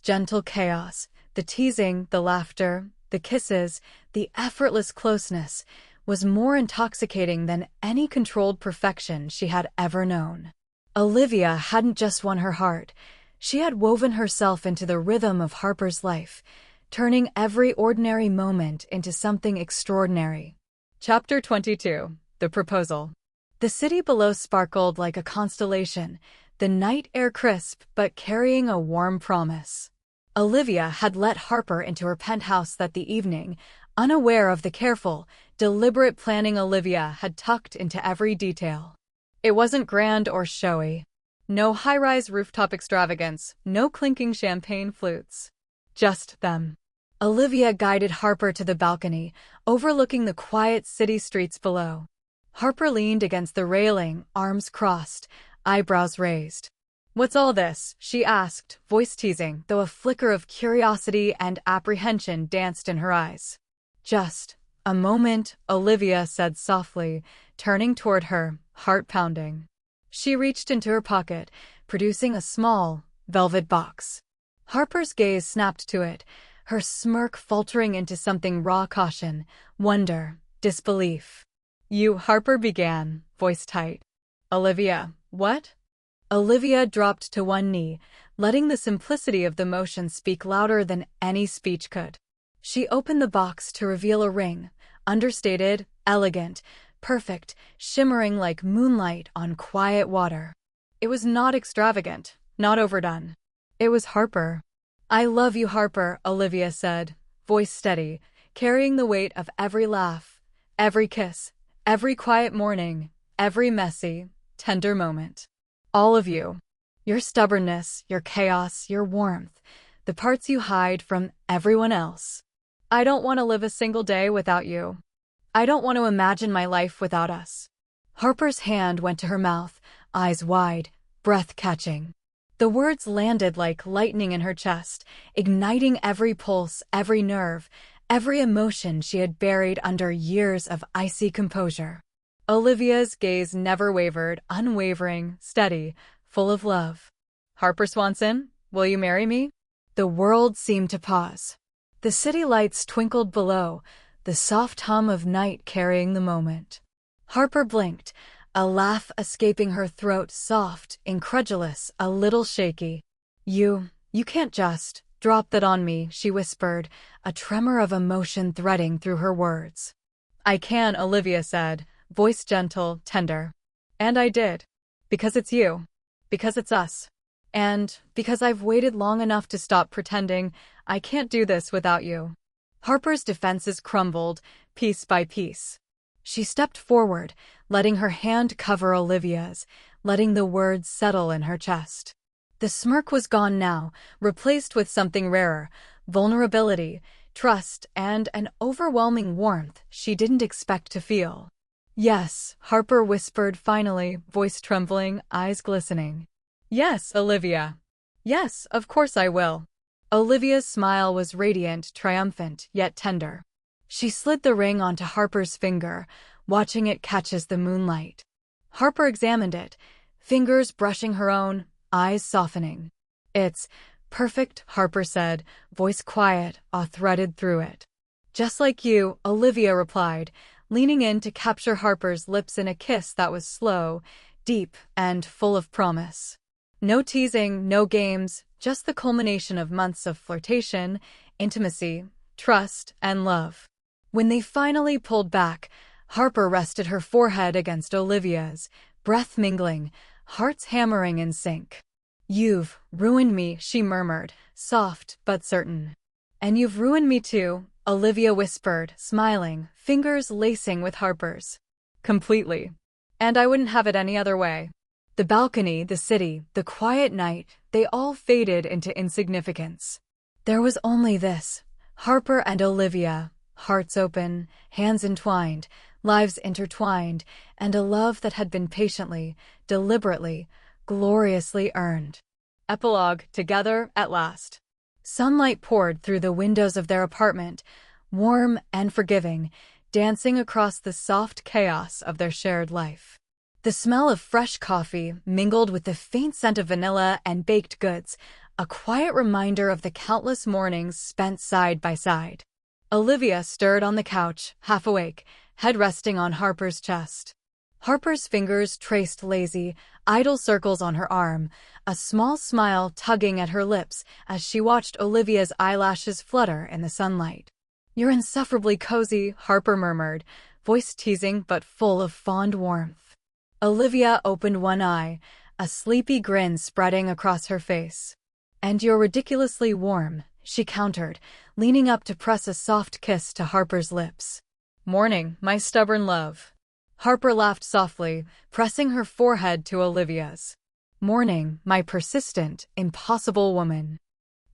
gentle chaos, the teasing, the laughter, the kisses, the effortless closeness, was more intoxicating than any controlled perfection she had ever known. Olivia hadn't just won her heart. She had woven herself into the rhythm of Harper's life, turning every ordinary moment into something extraordinary. Chapter 22. The Proposal. The city below sparkled like a constellation, the night air crisp but carrying a warm promise. Olivia had let Harper into her penthouse that the evening, unaware of the careful, deliberate planning Olivia had tucked into every detail. It wasn't grand or showy. No high-rise rooftop extravagance, no clinking champagne flutes. Just them. Olivia guided Harper to the balcony, overlooking the quiet city streets below. Harper leaned against the railing, arms crossed, eyebrows raised. "What's all this?" she asked, voice teasing, though a flicker of curiosity and apprehension danced in her eyes. "Just a moment," Olivia said softly, turning toward her, heart pounding. She reached into her pocket, producing a small, velvet box. Harper's gaze snapped to it, her smirk faltering into something raw caution, wonder, disbelief. "You," Harper began, voice tight. "Olivia, what?" Olivia dropped to one knee, letting the simplicity of the motion speak louder than any speech could. She opened the box to reveal a ring, understated, elegant, perfect, shimmering like moonlight on quiet water. It was not extravagant, not overdone. It was Harper. "I love you, Harper," Olivia said, voice steady, carrying the weight of every laugh, every kiss, every quiet morning, every messy, tender moment. "All of you. Your stubbornness, your chaos, your warmth, the parts you hide from everyone else. I don't want to live a single day without you. I don't want to imagine my life without us." Harper's hand went to her mouth, eyes wide, breath catching. The words landed like lightning in her chest, igniting every pulse, every nerve, every emotion she had buried under years of icy composure. Olivia's gaze never wavered, unwavering, steady, full of love. "Harper Swanson, will you marry me?" The world seemed to pause. The city lights twinkled below, the soft hum of night carrying the moment. Harper blinked, a laugh escaping her throat, soft, incredulous, a little shaky. You can't just drop that on me," she whispered, a tremor of emotion threading through her words. "I can," Olivia said, voice gentle, tender. "And I did. Because it's you. Because it's us. And because I've waited long enough to stop pretending I can't do this without you." Harper's defenses crumbled, piece by piece. She stepped forward, letting her hand cover Olivia's, letting the words settle in her chest. The smirk was gone now, replaced with something rarer, vulnerability, trust, and an overwhelming warmth she didn't expect to feel. "Yes," Harper whispered finally, voice trembling, eyes glistening. "Yes, Olivia. Yes, of course I will." Olivia's smile was radiant, triumphant, yet tender. She slid the ring onto Harper's finger, watching it catch as the moonlight. Harper examined it, fingers brushing her own, eyes softening. "It's perfect," Harper said, voice quiet, awe threaded through it. "Just like you," Olivia replied, leaning in to capture Harper's lips in a kiss that was slow, deep, and full of promise. No teasing, no games, just the culmination of months of flirtation, intimacy, trust, and love. When they finally pulled back, Harper rested her forehead against Olivia's, breath mingling, hearts hammering in sync. "You've ruined me," she murmured, soft but certain. "And you've ruined me too," Olivia whispered, smiling, fingers lacing with Harper's. "Completely. And I wouldn't have it any other way." The balcony, the city, the quiet night, they all faded into insignificance. There was only this: Harper and Olivia, hearts open, hands entwined, lives intertwined, and a love that had been patiently, deliberately, gloriously earned. Epilogue: together at last. Sunlight poured through the windows of their apartment, warm and forgiving, dancing across the soft chaos of their shared life. The smell of fresh coffee mingled with the faint scent of vanilla and baked goods, a quiet reminder of the countless mornings spent side by side. Olivia stirred on the couch, half awake, head resting on Harper's chest. Harper's fingers traced lazy, idle circles on her arm, a small smile tugging at her lips as she watched Olivia's eyelashes flutter in the sunlight. "You're insufferably cozy," Harper murmured, voice teasing but full of fond warmth. Olivia opened one eye, a sleepy grin spreading across her face. "And you're ridiculously warm," she countered, leaning up to press a soft kiss to Harper's lips. "Morning, my stubborn love." Harper laughed softly, pressing her forehead to Olivia's. "Morning, my persistent, impossible woman."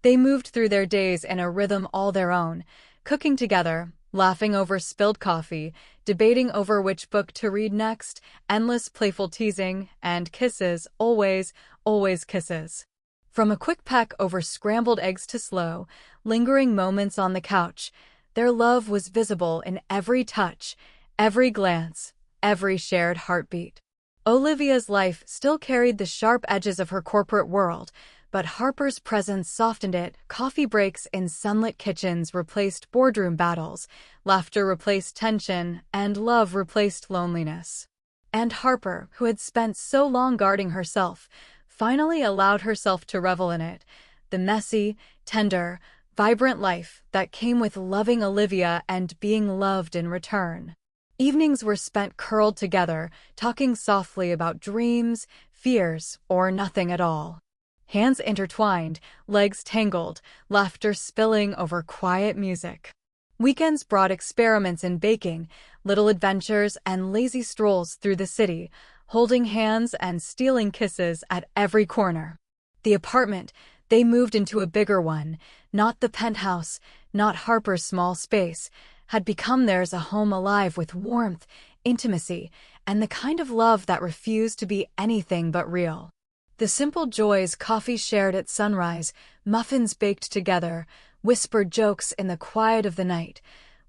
They moved through their days in a rhythm all their own, cooking together, laughing over spilled coffee, debating over which book to read next, endless playful teasing, and kisses, always, always kisses. From a quick peck over scrambled eggs to slow, lingering moments on the couch, their love was visible in every touch, every glance, every shared heartbeat. Olivia's life still carried the sharp edges of her corporate world, but Harper's presence softened it. Coffee breaks in sunlit kitchens replaced boardroom battles, laughter replaced tension, and love replaced loneliness. And Harper, who had spent so long guarding herself, finally allowed herself to revel in it, the messy, tender, vibrant life that came with loving Olivia and being loved in return. Evenings were spent curled together, talking softly about dreams, fears, or nothing at all. Hands intertwined, legs tangled, laughter spilling over quiet music. Weekends brought experiments in baking, little adventures, and lazy strolls through the city, holding hands and stealing kisses at every corner. The apartment, they moved into a bigger one, not the penthouse, not Harper's small space, had become theirs, a home alive with warmth, intimacy, and the kind of love that refused to be anything but real. The simple joys: coffee shared at sunrise, muffins baked together, whispered jokes in the quiet of the night,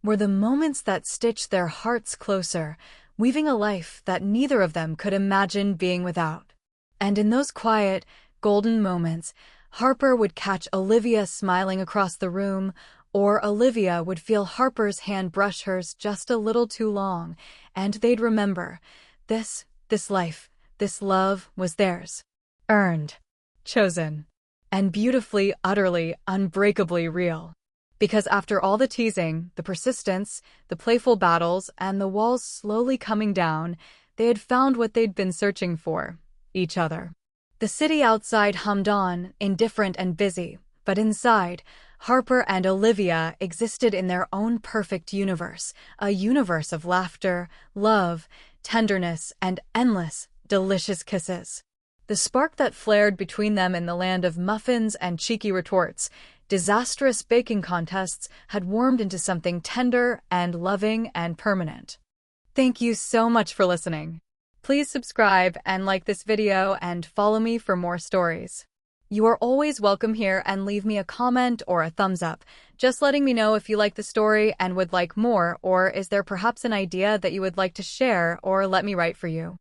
were the moments that stitched their hearts closer, weaving a life that neither of them could imagine being without. And in those quiet, golden moments, Harper would catch Olivia smiling across the room, or Olivia would feel Harper's hand brush hers just a little too long, and they'd remember, this life, this love was theirs. Earned, chosen, and beautifully, utterly, unbreakably real. Because after all the teasing, the persistence, the playful battles, and the walls slowly coming down, they had found what they'd been searching for: each other. The city outside hummed on, indifferent and busy, but inside, Harper and Olivia existed in their own perfect universe, a universe of laughter, love, tenderness, and endless, delicious kisses. The spark that flared between them in the land of muffins and cheeky retorts, disastrous baking contests, had warmed into something tender and loving and permanent. Thank you so much for listening. Please subscribe and like this video and follow me for more stories. You are always welcome here, and leave me a comment or a thumbs up, just letting me know if you like the story and would like more, or is there perhaps an idea that you would like to share or let me write for you.